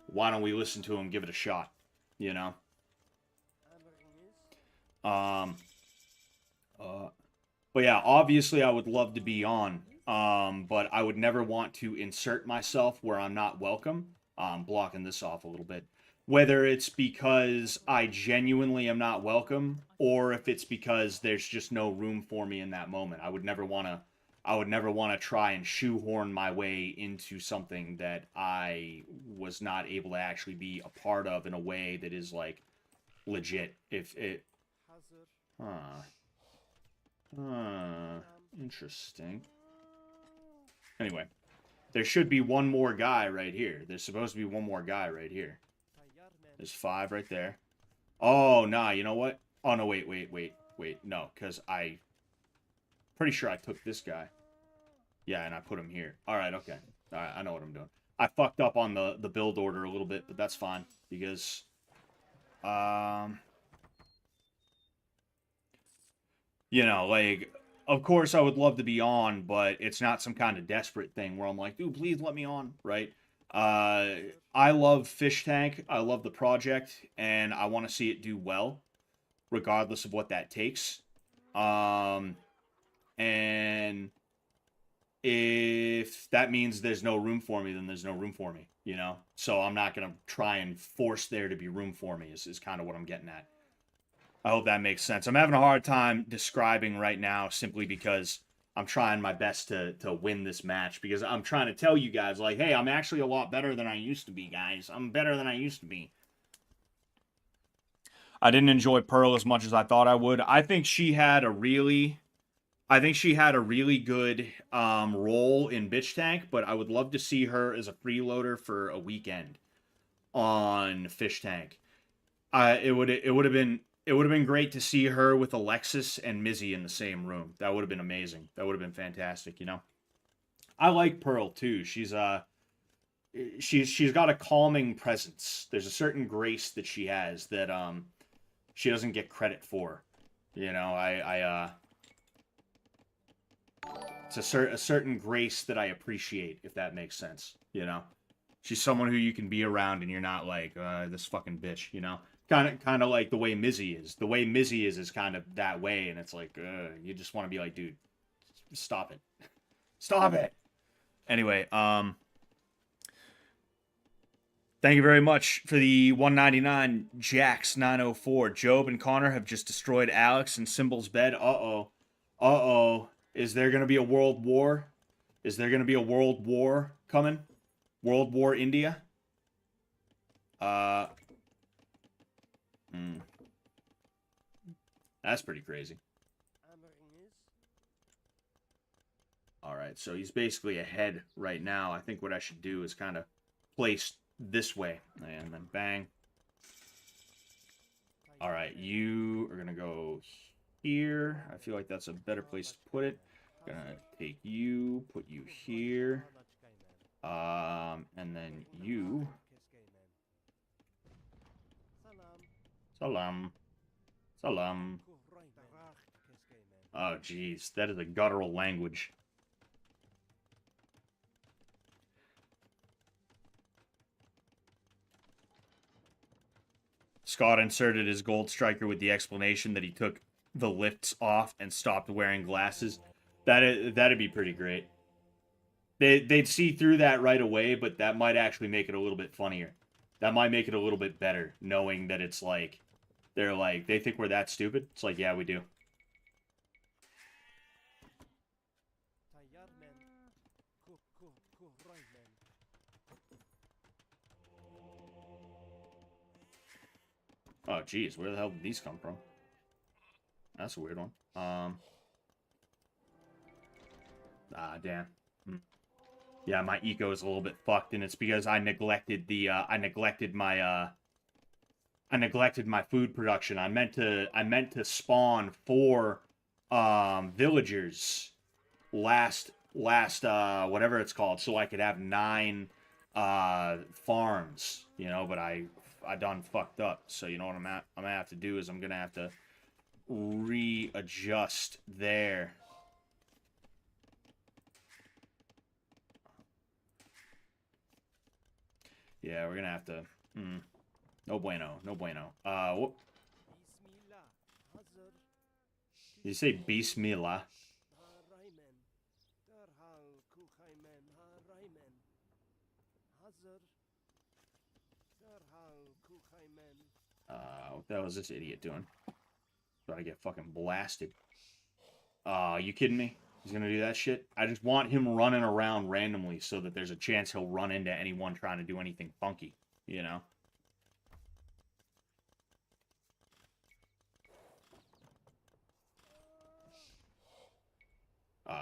Why don't we listen to them, give it a shot? you know um but yeah, obviously I would love to be on, but I would never want to insert myself where I'm not welcome. Blocking this off a little bit, whether it's because I genuinely am not welcome or if it's because there's just no room for me in that moment. I would never want to try and shoehorn my way into something that I was not able to actually be a part of in a way that is like legit. If it huh. Interesting. Anyway, there should be one more guy right here. There's supposed to be one more guy right here. There's 5 right there. Oh, nah, you know what? Oh, no, wait. No, because pretty sure I took this guy. Yeah, and I put him here. All right, okay. All right, I know what I'm doing. I fucked up on the build order a little bit, but that's fine because like, of course I would love to be on, but it's not some kind of desperate thing where I'm like, dude, please let me on, right? Uh, I love Fish Tank. I love the project, and I want to see it do well, regardless of what that takes. Um, and if that means there's no room for me, then there's no room for me. So I'm not gonna try and force there to be room for me. Is kind of what I'm getting at. I hope that makes sense. I'm having a hard time describing right now simply because I'm trying my best to win this match because I'm trying to tell you guys like, hey, I'm actually a lot better than I used to be, guys. I'm better than I used to be. I didn't enjoy Pearl as much as I thought I would. I think she had a really good role in Bitch Tank, but I would love to see her as a freeloader for a weekend on Fish Tank. It would have been great to see her with Alexis and Mizzy in the same room. That would have been amazing. That would have been fantastic. I like Pearl too. She's got a calming presence. There's a certain grace that she has that she doesn't get credit for. You know, it's a certain grace that I appreciate, if that makes sense. You know, she's someone who you can be around and you're not like this fucking bitch. You know, kind of like the way Mizzy is. The way Mizzy is kind of that way, and it's like you just want to be like, dude, stop it, stop it. Anyway, thank you very much for the 199 Jax 904. Job and Connor have just destroyed Alex and Symbol's bed. Uh oh. Is there gonna be a world war? Is there gonna be a world war coming? World War India? That's pretty crazy. Alright, so he's basically ahead right now. I think what I should do is kind of place this way. And then bang. Alright, you are going to go here. I feel like that's a better place to put it. I'm going to take you, put you here. And then you. Salam. Salam. Oh, jeez. That is a guttural language. Scott inserted his gold striker with the explanation that he took the lifts off and stopped wearing glasses. That'd be pretty great. They'd see through that right away, but that might actually make it a little bit funnier. That might make it a little bit better, knowing that it's like, they're like, they think we're that stupid. It's like, yeah, we do. Oh, geez, where the hell did these come from? That's a weird one. Damn. Yeah, my eco is a little bit fucked, and it's because I neglected the, I neglected my food production. I meant to spawn 4, villagers last, whatever it's called, so I could have 9, farms, you know, but I done fucked up. So you know what I'm gonna have to do is I'm gonna have to readjust there. Yeah, we're gonna have to. No bueno, no bueno. Whoop. Did you say Bismillah? What the hell is this idiot doing? About to get fucking blasted. You kidding me? He's gonna do that shit? I just want him running around randomly so that there's a chance he'll run into anyone trying to do anything funky, you know?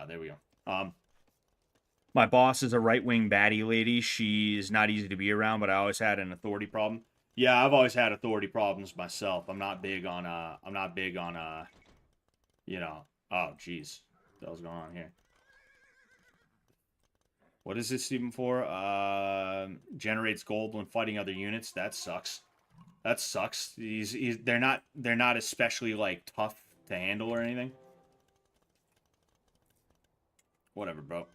There we go. My boss is a right-wing baddie lady. She's not easy to be around, but I always had an authority problem. Yeah, I've always had authority problems myself. I'm not big on, you know, oh, jeez. What the hell's going on here? What is this even for? Generates gold when fighting other units. That sucks. That sucks. They're not especially, like, tough to handle or anything. Whatever, bro.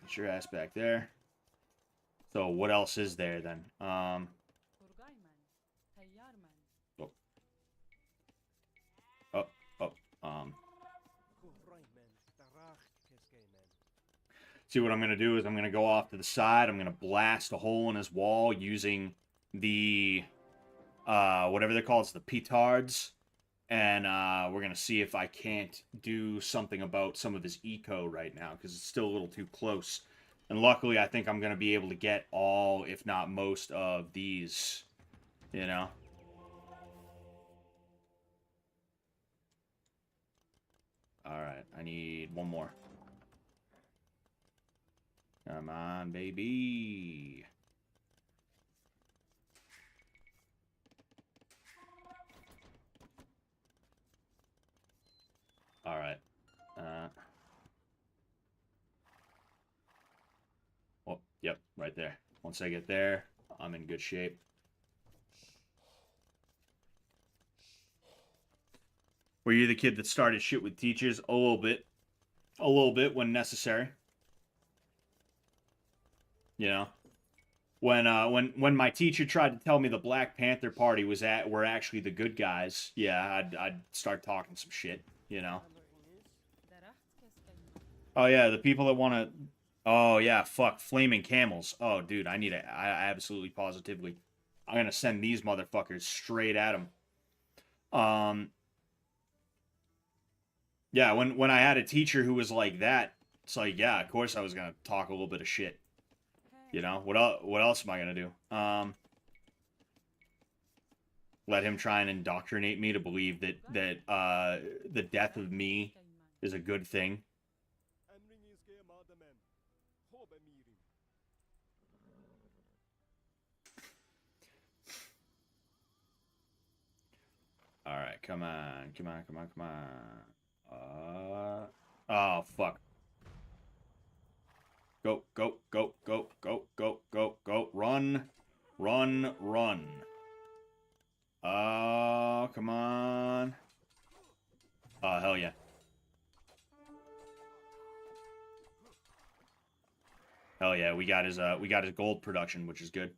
Get your ass back there. So what else is there then? Oh. See, what I'm going to do is I'm going to go off to the side. I'm going to blast a hole in his wall using the, whatever they're called. It's the petards. And we're going to see if I can't do something about some of his eco right now, because it's still a little too close. And luckily, I think I'm going to be able to get all, if not most, of these, you know? Alright, I need one more. Come on, baby. Alright. Oh, yep, right there. Once I get there, I'm in good shape. Were you the kid that started shit with teachers? A little bit. A little bit when necessary. You know? When my teacher tried to tell me the Black Panther Party were actually the good guys, yeah, I'd start talking some shit, you know. Oh yeah, the people that want to. Oh yeah, fuck, flaming camels. Oh dude, I absolutely positively, I'm gonna send these motherfuckers straight at them. Um, yeah, when I had a teacher who was like that, it's like yeah, of course I was gonna talk a little bit of shit. You know what else am I gonna do? Let him try and indoctrinate me to believe that the death of me is a good thing. All right, come on, come on, come on, come on. Oh fuck. Go, go, go, go, go, go, go, go. Run, run, run. Oh, come on. Oh, hell yeah. Hell yeah, we got his gold production, which is good.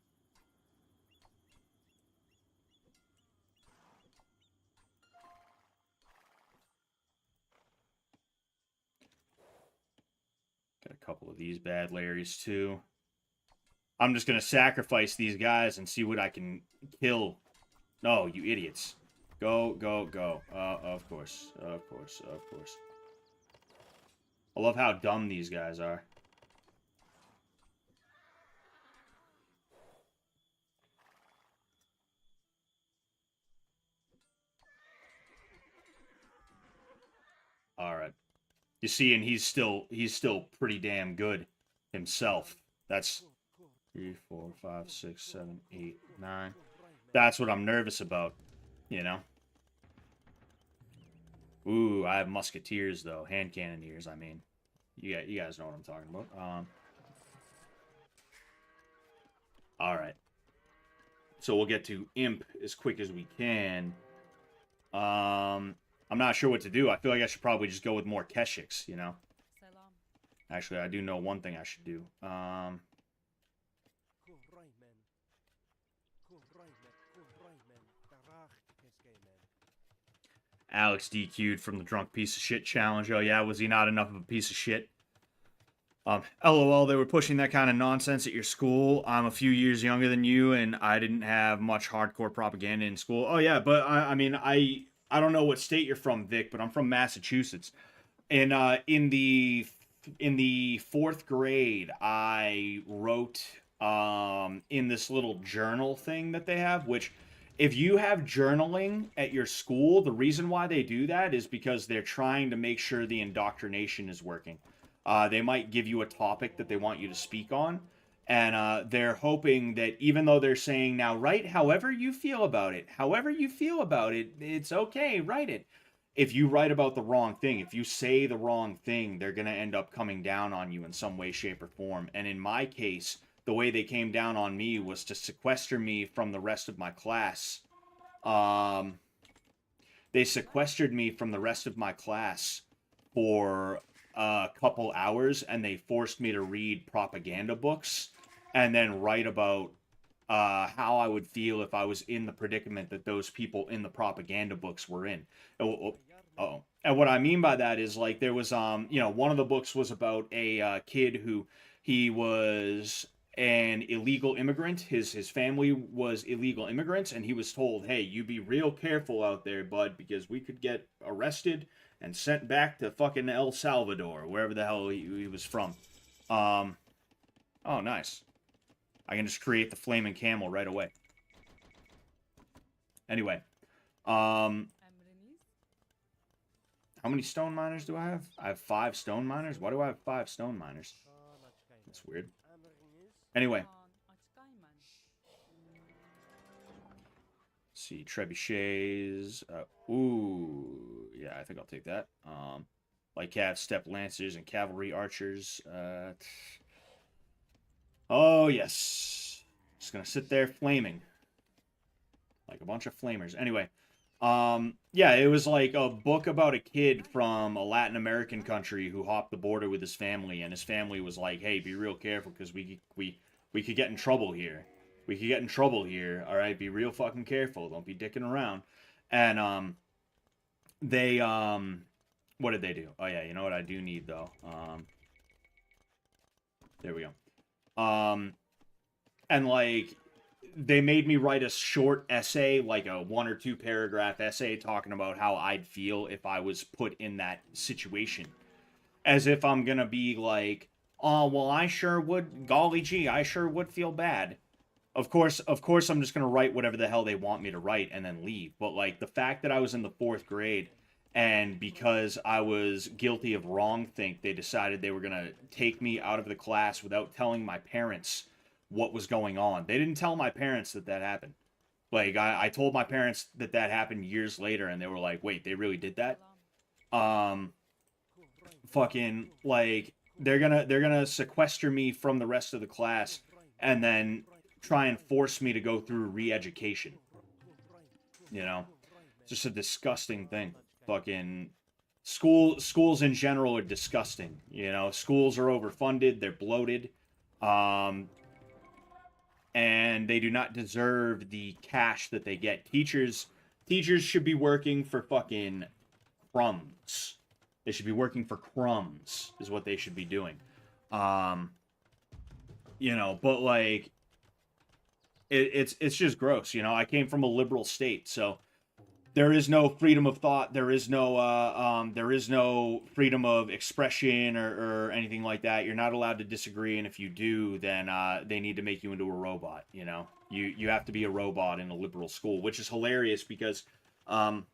Got a couple of these bad Larrys too. I'm just gonna sacrifice these guys and see what I can kill. No, you idiots. Go, go, go. Of course. Of course. Of course. I love how dumb these guys are. Alright. You see, and he's still pretty damn good himself. That's 3, 4, 5, 6, 7, 8, 9. That's what I'm nervous about, you know? Ooh, I have musketeers though. Hand cannoneers, I mean. You guys know what I'm talking about. Alright. So we'll get to Imp as quick as we can. I'm not sure what to do. I feel like I should probably just go with more Keshiks, you know? Actually, I do know one thing I should do. Alex DQ'd from the drunk piece of shit challenge. Oh yeah, was he not enough of a piece of shit? LOL, they were pushing that kind of nonsense at your school. I'm a few years younger than you, and I didn't have much hardcore propaganda in school. Oh yeah, but I mean, I don't know what state you're from, Vic, but I'm from Massachusetts. And in the fourth grade, I wrote in this little journal thing that they have, which if you have journaling at your school, the reason why they do that is because they're trying to make sure the indoctrination is working. They might give you a topic that they want you to speak on, and they're hoping that even though they're saying now write however you feel about it, it's okay, write it. If you write about the wrong thing, if you say the wrong thing, they're going to end up coming down on you in some way, shape, or form. And in my case, the way they came down on me was to sequester me from the rest of my class. Um, they sequestered me from the rest of my class for a couple hours, and they forced me to read propaganda books and then write about how I would feel if I was in the predicament that those people in the propaganda books were in. Oh, and what I mean by that is like there was one of the books was about a kid who he was an illegal immigrant. His family was illegal immigrants, and he was told, "Hey, you be real careful out there, bud, because we could get arrested and sent back to fucking El Salvador, wherever the hell he was from." Um, oh, nice. I can just create the flaming camel right away. Anyway, how many stone miners do I have? I have 5 stone miners. Why do I have 5 stone miners? That's weird. Anyway. Let's see, trebuchets. Ooh, yeah, I think I'll take that. Light cav, step lancers, and cavalry archers. Oh yes, just gonna sit there flaming like a bunch of flamers. Anyway, Yeah, it was like a book about a kid from a Latin American country who hopped the border with his family, and his family was like, "Hey, be real careful because we could get in trouble here. We could get in trouble here. All right, be real fucking careful. Don't be dicking around." And they what did they do? Oh yeah, you know what I do need though. There we go. And like they made me write a short essay, like a 1 or 2 paragraph essay talking about how I'd feel if I was put in that situation. As if I'm gonna be like, oh well, I sure would, golly gee, I sure would feel bad. Of course I'm just gonna write whatever the hell they want me to write and then leave. But like the fact that I was in the 4th grade and because I was guilty of wrongthink, they decided they were gonna take me out of the class without telling my parents what was going on. They didn't tell my parents that that happened. Like I told my parents that that happened years later, and they were like, "Wait, they really did that?" Um, fucking like they're gonna sequester me from the rest of the class, and then try and force me to go through re-education. You know, it's just a disgusting thing. Fucking schools in general are disgusting. You know, schools are overfunded, they're bloated, um, and they do not deserve the cash that they get. Teachers should be working for fucking crumbs. They should be working for crumbs, is what they should be doing. Um, but like it's just gross. You know, I came from a liberal state, so there is no freedom of thought. There is no freedom of expression or anything like that. You're not allowed to disagree, and if you do, then they need to make you into a robot. You know, you have to be a robot in a liberal school, which is hilarious because um,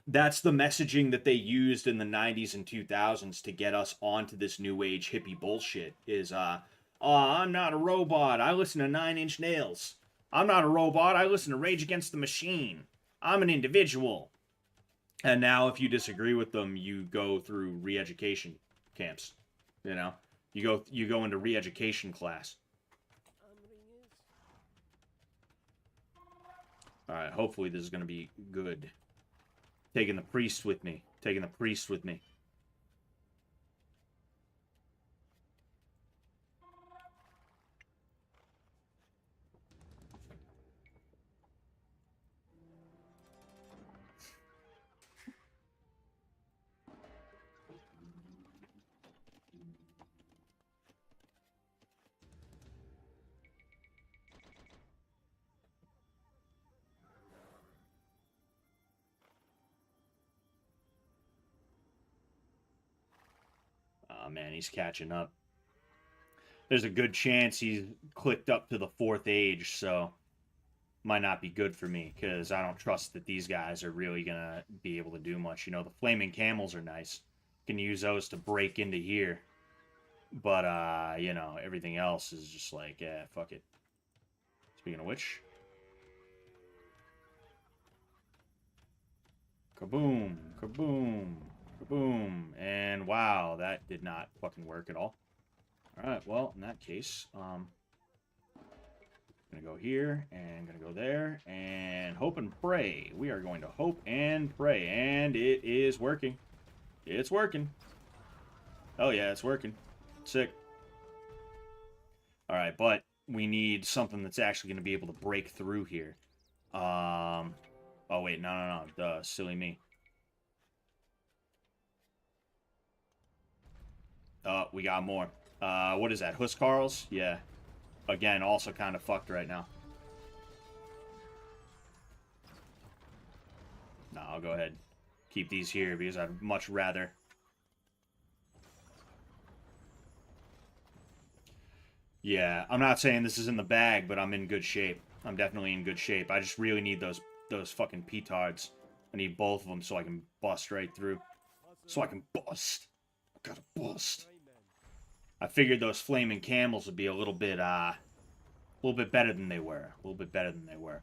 that's the messaging that they used in the 90s and 2000s to get us onto this new age hippie bullshit is oh, I'm not a robot, I listen to 9 Inch Nails. I'm not a robot, I listen to Rage Against the Machine. I'm an individual. And now if you disagree with them, you go through re-education camps. You know, you go into re-education class. All right, hopefully this is going to be good. Taking the priest with me. Taking the priest with me. Oh man, he's catching up. There's a good chance he's clicked up to the 4th age, so might not be good for me because I don't trust that these guys are really gonna be able to do much. You know, the flaming camels are nice. Can use those to break into here. But everything else is just like, yeah, fuck it. Speaking of which, kaboom, kaboom, kaboom, and wow, that did not fucking work at all. All right, well, in that case, gonna go here and gonna go there and hope and pray. We are going to hope and pray, and it is working. It's working. Oh yeah, it's working. Sick. All right, but we need something that's actually going to be able to break through here. Oh wait, no. Duh, silly me. We got more. What is that? Huskarls? Yeah. Again, also kind of fucked right now. No, I'll go ahead. Keep these here because I'd much rather. Yeah, I'm not saying this is in the bag, but I'm in good shape. I'm definitely in good shape. I just really need those fucking petards. I need both of them so I can bust right through. So I can bust. I gotta bust. I figured those flaming camels would be a little bit better than they were. A little bit better than they were.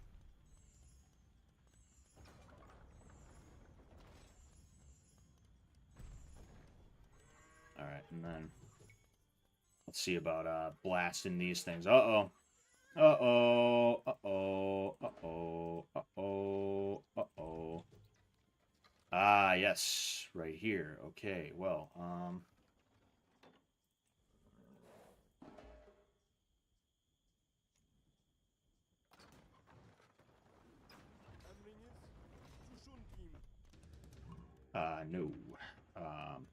All right, and then let's see about blasting these things. Uh-oh. Uh-oh. Uh-oh. Uh-oh. Uh-oh. Uh-oh. Ah, yes. Right here. Okay, well, no. Um,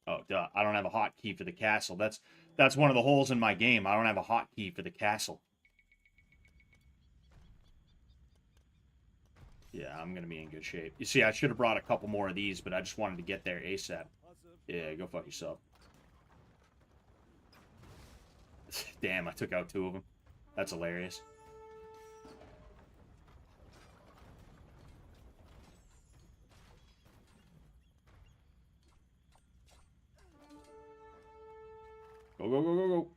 oh, duh. I don't have a hotkey for the castle. That's one of the holes in my game. I don't have a hotkey for the castle. Yeah, I'm gonna be in good shape. You see, I should have brought a couple more of these, but I just wanted to get there ASAP. Yeah, go fuck yourself. Damn, I took out two of them. That's hilarious. Go, go, go, go, go.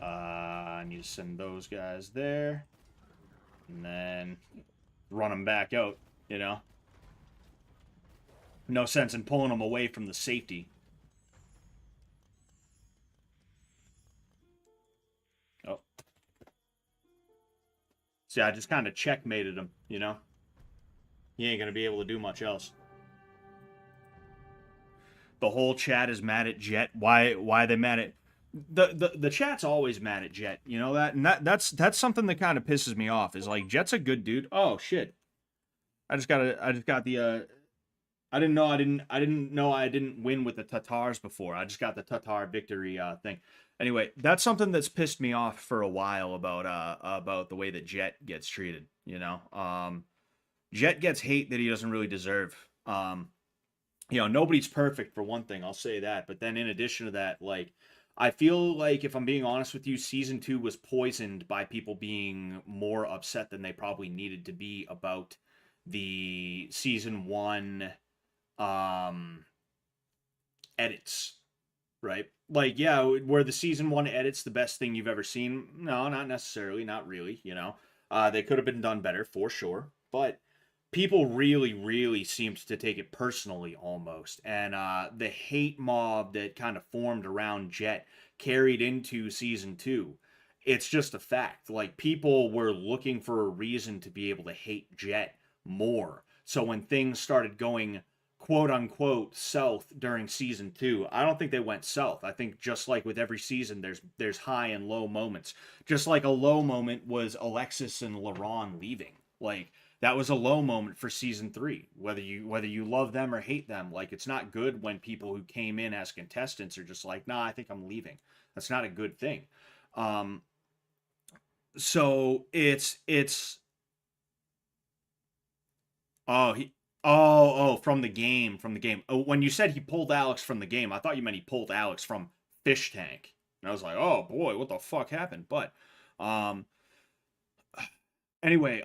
I need to send those guys there. And then run them back out, you know? No sense in pulling them away from the safety. Oh. See, I just kind of checkmated him, you know? He ain't gonna be able to do much else. The whole chat is mad at Jet. Why they mad at the chat's always mad at Jet, you know that? And that's something that kind of pisses me off. Is like Jet's a good dude. Oh shit. I just got the I didn't win with the Tatars before. I just got the Tatar victory thing. Anyway, that's something that's pissed me off for a while about the way that Jet gets treated, you know? Jet gets hate that he doesn't really deserve. You know, nobody's perfect for one thing, I'll say that. But then in addition to that, like I feel like if I'm being honest with you, season 2 was poisoned by people being more upset than they probably needed to be about the season 1 um edits, right? Like, yeah, were the season 1 edits the best thing you've ever seen? No, not necessarily, not really, you know. They could have been done better for sure, but people really seemed to take it personally almost, and the hate mob that kind of formed around Jet carried into season 2. It's just a fact. Like, people were looking for a reason to be able to hate Jet more. So when things started going quote unquote south during season 2, I don't think they went south. I think just like with every season, there's high and low moments. Just like a low moment was Alexis and LaRon leaving. Like, that was a low moment for season 3. Whether you love them or hate them, like, it's not good when people who came in as contestants are just like, nah, I think I'm leaving. That's not a good thing. Um, so it's oh he from the game. Oh, when you said he pulled Alex from the game, I thought you meant he pulled Alex from Fish Tank. And I was like, oh boy, what the fuck happened? But um anyway,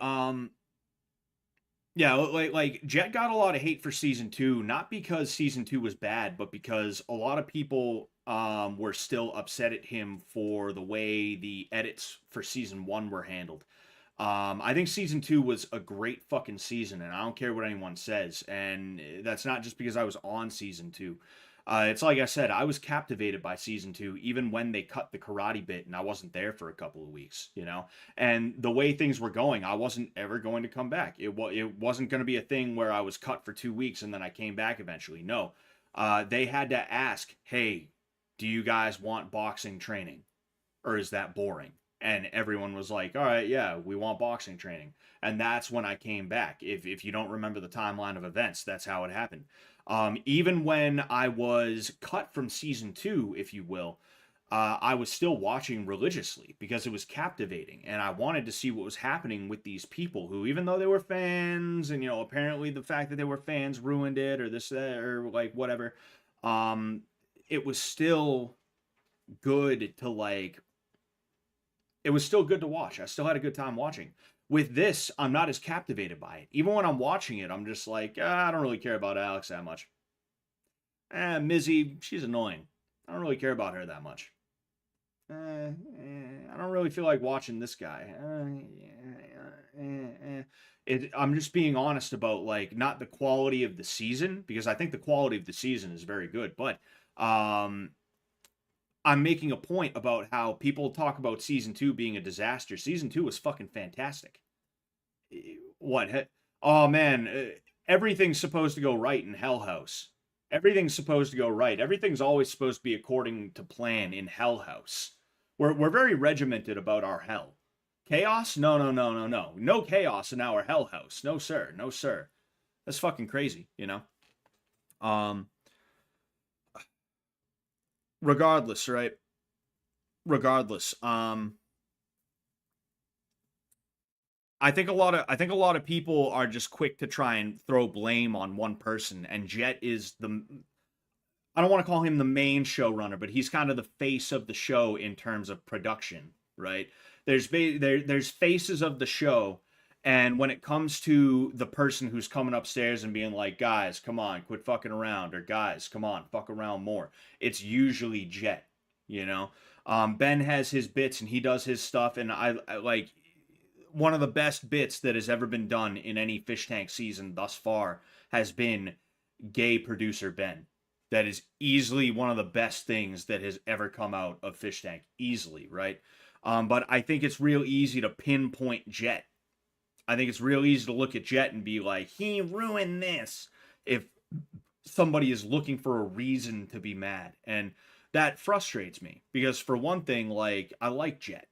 yeah, like Jet got a lot of hate for season 2, not because season 2 was bad, but because a lot of people were still upset at him for the way the edits for season 1 were handled. I think season 2 was a great fucking season, and I don't care what anyone says. And that's not just because I was on season 2. It's like I said, I was captivated by season 2, even when they cut the karate bit and I wasn't there for a couple of weeks, you know? And the way things were going, I wasn't ever going to come back. It wasn't going to be a thing where I was cut for 2 weeks and then I came back eventually. No. They had to ask, hey, do you guys want boxing training? Or is that boring? And everyone was like, all right, yeah, we want boxing training. And that's when I came back. If you don't remember the timeline of events, that's how it happened. Even when I was cut from season 2, if you will, I was still watching religiously because it was captivating. And I wanted to see what was happening with these people who, even though they were fans, and, you know, apparently the fact that they were fans ruined it or this, that, or like whatever, um, it was still good to like it was still good to watch. I still had a good time watching. With this, I'm not as captivated by it. Even when I'm watching it, I'm just like, I don't really care about Alex that much. Mizzy, she's annoying. I don't really care about her that much. I don't really feel like watching this guy. I'm just being honest about like not the quality of the season, because I think the quality of the season is very good, but um I'm making a point about how people talk about season 2 being a disaster. Season 2 was fucking fantastic. What? Oh man, everything's supposed to go right in Hell House. Everything's supposed to go right. Everything's always supposed to be according to plan in Hell House. We're very regimented about our hell. Chaos? No, no, no, no, no. No chaos in our Hell House. No, sir. No, sir. That's fucking crazy, you know? Um, regardless, right? Regardless, I think a lot of people are just quick to try and throw blame on one person, and Jet is the, I don't want to call him the main showrunner, but he's kind of the face of the show in terms of production, right? There's faces of the show, and when it comes to the person who's coming upstairs and being like, "Guys, come on, quit fucking around," or "Guys, come on, fuck around more," it's usually Jet, you know. Ben has his bits and he does his stuff, and I like one of the best bits that has ever been done in any fish tank season thus far has been gay producer Ben. That is easily one of the best things that has ever come out of fish tank, easily, right? But I think it's real easy to pinpoint Jet. I think it's real easy to look at Jet and be like, he ruined this, if somebody is looking for a reason to be mad. And that frustrates me because, for one thing, like, I like Jet.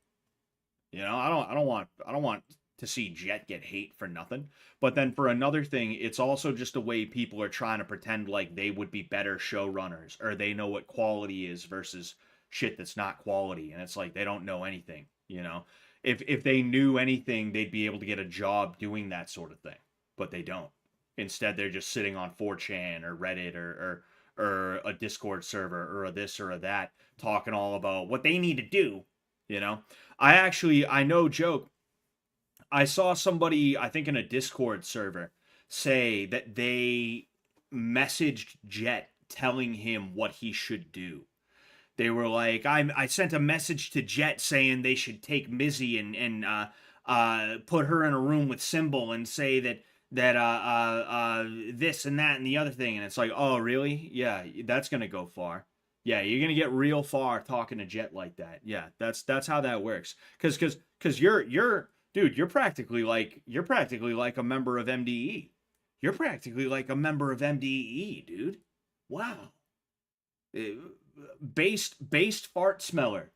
You know, I don't want to see Jet get hate for nothing. But then for another thing, it's also just a way people are trying to pretend like they would be better showrunners, or they know what quality is versus shit that's not quality. And it's like they don't know anything, you know. If they knew anything, they'd be able to get a job doing that sort of thing. But they don't. Instead, they're just sitting on 4chan or Reddit or a Discord server or a this or a that, talking all about what they need to do, you know. I no joke, I saw somebody, I think in a Discord server, say that they messaged Jet telling him what he should do. They were like, I sent a message to Jet saying they should take Mizzy and put her in a room with Symbol and say that this and that and the other thing. And it's like, oh really? Yeah, that's gonna go far. Yeah, you're gonna get real far talking to Jet like that. Yeah, that's how that works. Cause you're dude, you're practically like a member of MDE. You're practically like a member of MDE, dude. Wow. Uh, based fart smeller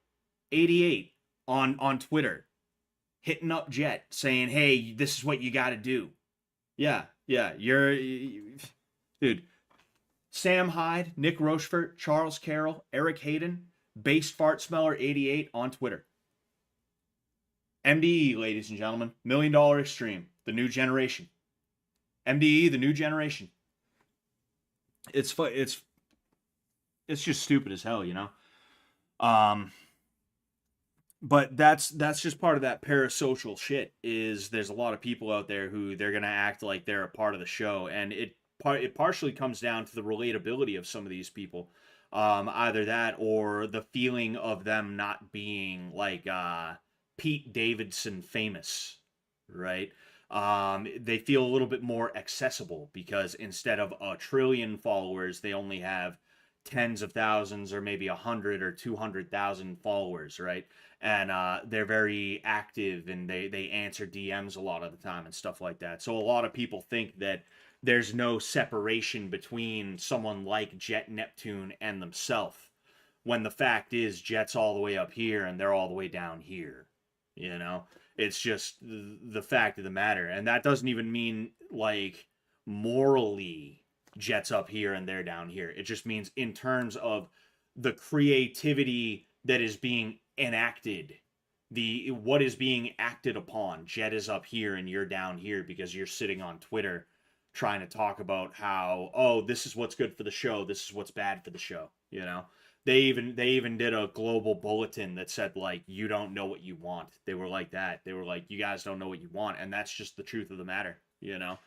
88 on Twitter hitting up Jet saying, "Hey, this is what you got to do." Yeah, yeah, dude. Sam Hyde, Nick Rochefort, Charles Carroll, Eric Hayden, based fart smeller 88 on Twitter. MDE, ladies and gentlemen, $1 million extreme, the new generation. MDE, the new generation. It's just stupid as hell, you know. Um, but that's just part of that parasocial shit. Is there's a lot of people out there who they're gonna act like they're a part of the show, and it partially comes down to the relatability of some of these people. Either that or the feeling of them not being like Pete Davidson famous, right? They feel a little bit more accessible because instead of a trillion followers, they only have tens of thousands or maybe 100 or 200,000 followers, right? And they're very active and they answer DMs a lot of the time and stuff like that. So a lot of people think that there's no separation between someone like Jet Neptune and themselves, when the fact is Jet's all the way up here and they're all the way down here. You know, it's just the fact of the matter, and that doesn't even mean like morally Jet's up here and they're down here. It just means in terms of the creativity that is being enacted, the what is being acted upon. Jet is up here and you're down here because you're sitting on Twitter trying to talk about how, oh, this is what's good for the show, this is what's bad for the show, you know. They even did a global bulletin that said like, you don't know what you want. They were like that. They were like, you guys don't know what you want, and that's just the truth of the matter, you know.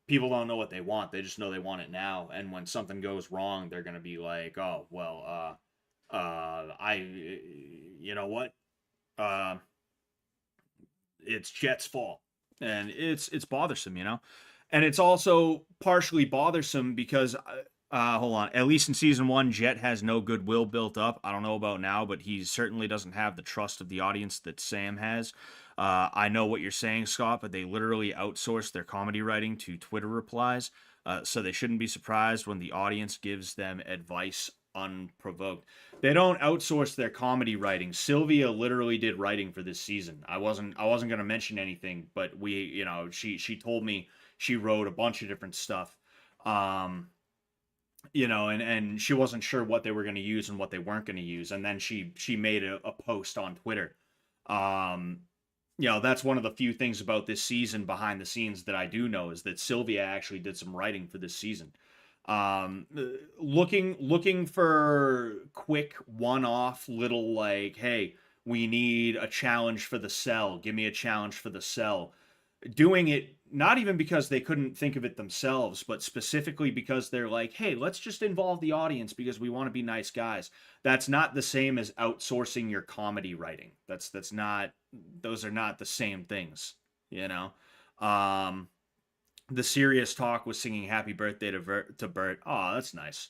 People don't know what they want. They just know they want it now. And when something goes wrong, they're gonna be like, oh well, you know what? Uh, it's Jet's fault. and it's bothersome, you know. And it's also partially bothersome because hold on, at least in season one, Jet has no goodwill built up. I don't know about now, but he certainly doesn't have the trust of the audience that Sam has. I know what you're saying, Scott, but they literally outsource their comedy writing to Twitter replies, so they shouldn't be surprised when the audience gives them advice unprovoked. They don't outsource their comedy writing. Sylvia literally did writing for this season. I wasn't gonna mention anything, but she told me she wrote a bunch of different stuff. Um, and she wasn't sure what they were going to use and what they weren't going to use, and then she made a post on Twitter. um that's one of the few things about this season behind the scenes that I do know, is that Sylvia actually did some writing for this season. Looking for quick one-off little, like, hey, we need a challenge for the cell, give me a challenge for the cell. Doing it not even because they couldn't think of it themselves, but specifically because they're like, hey, let's just involve the audience because we want to be nice guys. That's not the same as outsourcing your comedy writing. That's not, those are not the same things, you know. Um, the serious talk was singing happy birthday to Bert. Oh, that's nice.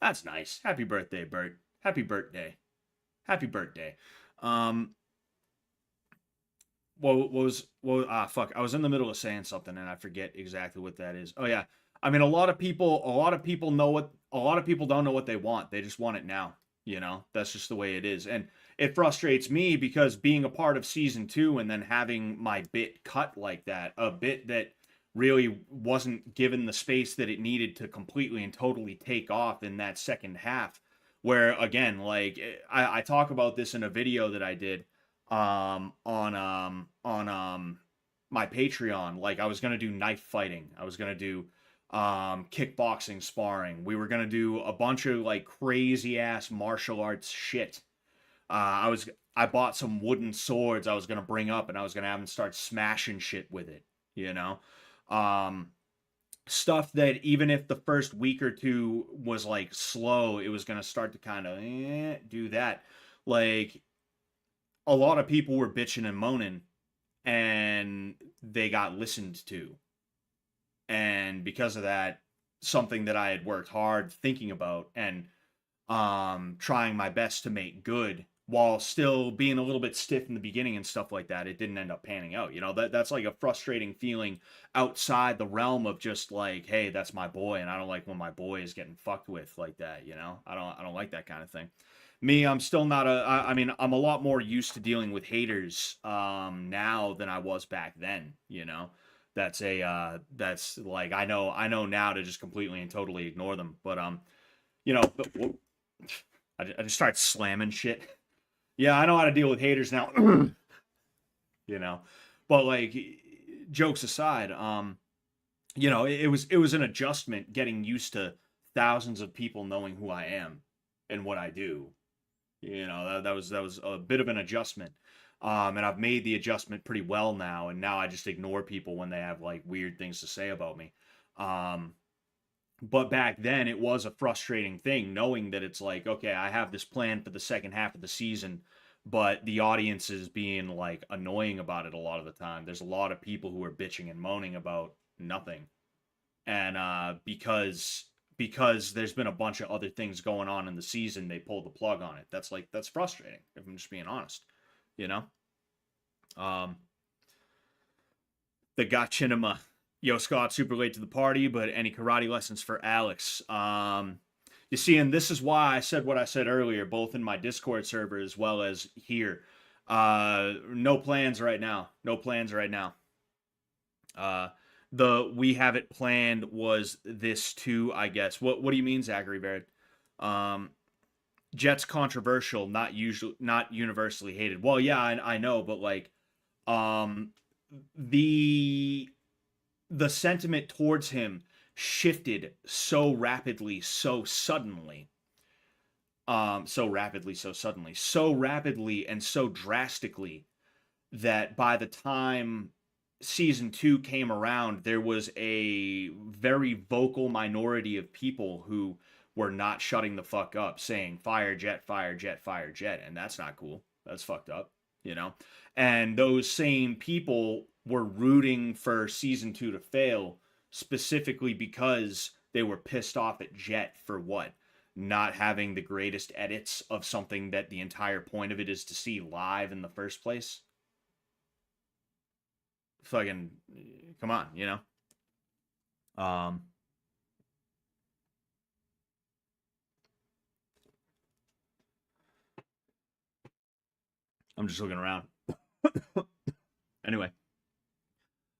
That's nice. Happy birthday, Bert. Happy birthday. Happy birthday. Um, fuck, I was in the middle of saying something and I forget exactly what that is. Oh yeah. I mean, a lot of people know what, a lot of people don't know what they want. They just want it now. That's just the way it is. And it frustrates me because being a part of season 2 and then having my bit cut like that, a bit that really wasn't given the space that it needed to completely and totally take off in that second half, where again, like, I talk about this in a video that I did on my Patreon. Like, I was gonna do knife fighting. I was gonna do kickboxing sparring. We were gonna do a bunch of like crazy ass martial arts shit. I bought some wooden swords I was gonna bring up, and I was gonna have them start smashing shit with it. You know, um, stuff that even if the first week or two was like slow, it was gonna start to kind of do that. Like, a lot of people were bitching and moaning, and they got listened to. And because of that, something that I had worked hard thinking about and trying my best to make good while still being a little bit stiff in the beginning and stuff like that, it didn't end up panning out. That's like a frustrating feeling outside the realm of just like, hey, that's my boy, and I don't like when my boy is getting fucked with like that. I don't like that kind of thing. Me, I'm still not I mean, I'm a lot more used to dealing with haters now than I was back then. That's like, I know now to just completely and totally ignore them. But but I just start slamming shit. Yeah, I know how to deal with haters now. you know, but like, jokes aside, it was an adjustment getting used to thousands of people knowing who I am and what I do. That was a bit of an adjustment. And I've made the adjustment pretty well now, and now I just ignore people when they have like weird things to say about me. Um, but back then it was a frustrating thing knowing that it's like, okay, I have this plan for the second half of the season, but the audience is being like annoying about it a lot of the time. There's a lot of people who are bitching and moaning about nothing. And because there's been a bunch of other things going on in the season, they pulled the plug on it. That's frustrating, if I'm just being honest. You know? Um the Gotchinima. Yo, Scott, super late to the party, but any karate lessons for Alex? You see, and this is why I said what I said earlier, both in my Discord server as well as here. No plans right now. No plans right now. Uh, the we have it planned was this too, I guess. What do you mean, Zachary Baird? Um, Jet's controversial, not universally hated. Well, yeah, I know, but like, um, the the sentiment towards him shifted so rapidly, so rapidly and so drastically that by the time season 2 came around, there was a very vocal minority of people who were not shutting the fuck up, saying fire Jet, fire Jet, fire Jet. And that's not cool. That's fucked up. And those same people were rooting for season 2 to fail specifically because they were pissed off at Jet for what? Not having the greatest edits of something that the entire point of it is to see live in the first place. Fucking come on, you know? Um I'm just looking around. Anyway,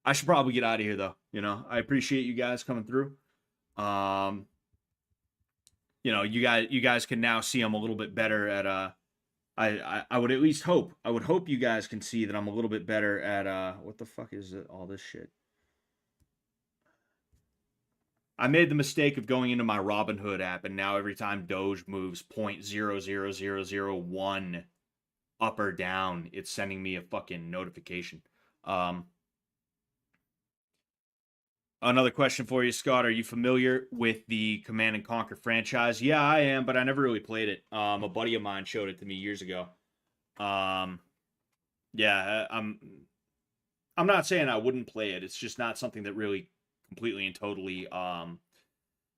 I should probably get out of here though. You know, I appreciate you guys coming through. Um, you know, you guys can now see I'm a little bit better at I would at least hope. I would hope you guys can see that I'm a little bit better at what the fuck is it, all this shit? I made the mistake of going into my Robinhood app and now every time Doge moves 0.00001 up or down, it's sending me a fucking notification. Um Another question for you, Scott. Are you familiar with the Command and Conquer franchise? Yeah, I am, but I never really played it. A buddy of mine showed it to me years ago. Um, yeah, I'm not saying I wouldn't play it. It's just not something that really completely and totally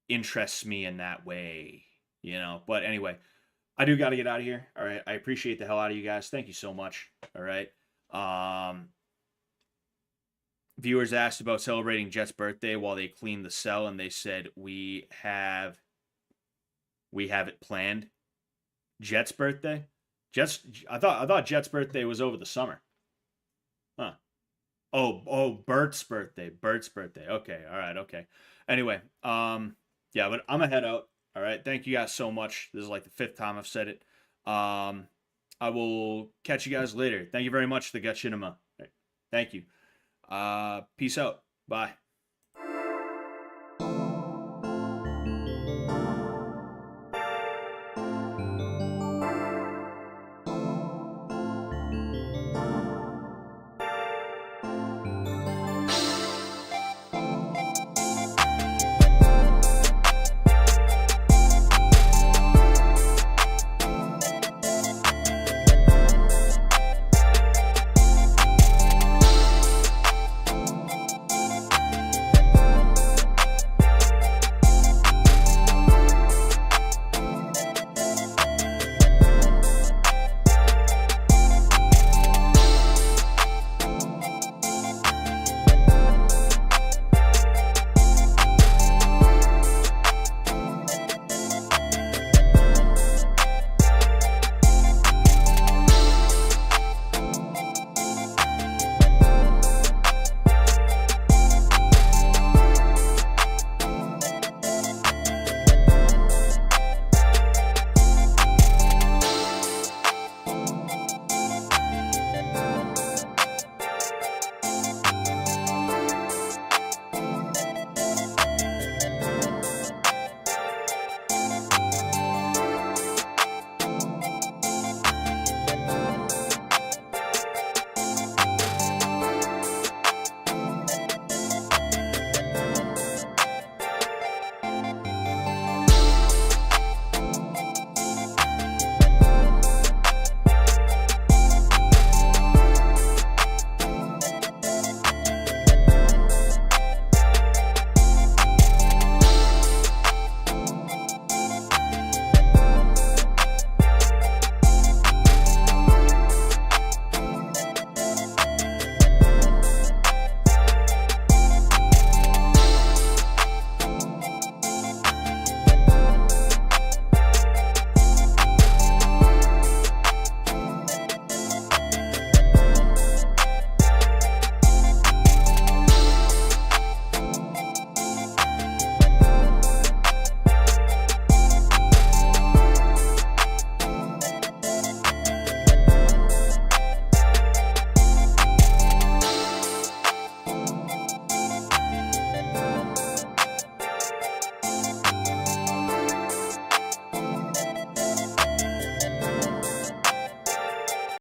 interests me in that way, you know. But anyway, I do got to get out of here. All right, I appreciate the hell out of you guys. Thank you so much. All right. Viewers asked about celebrating Jet's birthday while they cleaned the cell, and they said we have it planned. Jet's birthday? I thought Jet's birthday was over the summer. Huh. Oh, Bert's birthday. Bert's birthday. Okay, all right, okay. Anyway, yeah, but I'm gonna head out. All right. Thank you guys so much. This is like the 5th time I've said it. I will catch you guys later. Thank you very much, the Gut Cinema. Thank you. Peace out. Bye.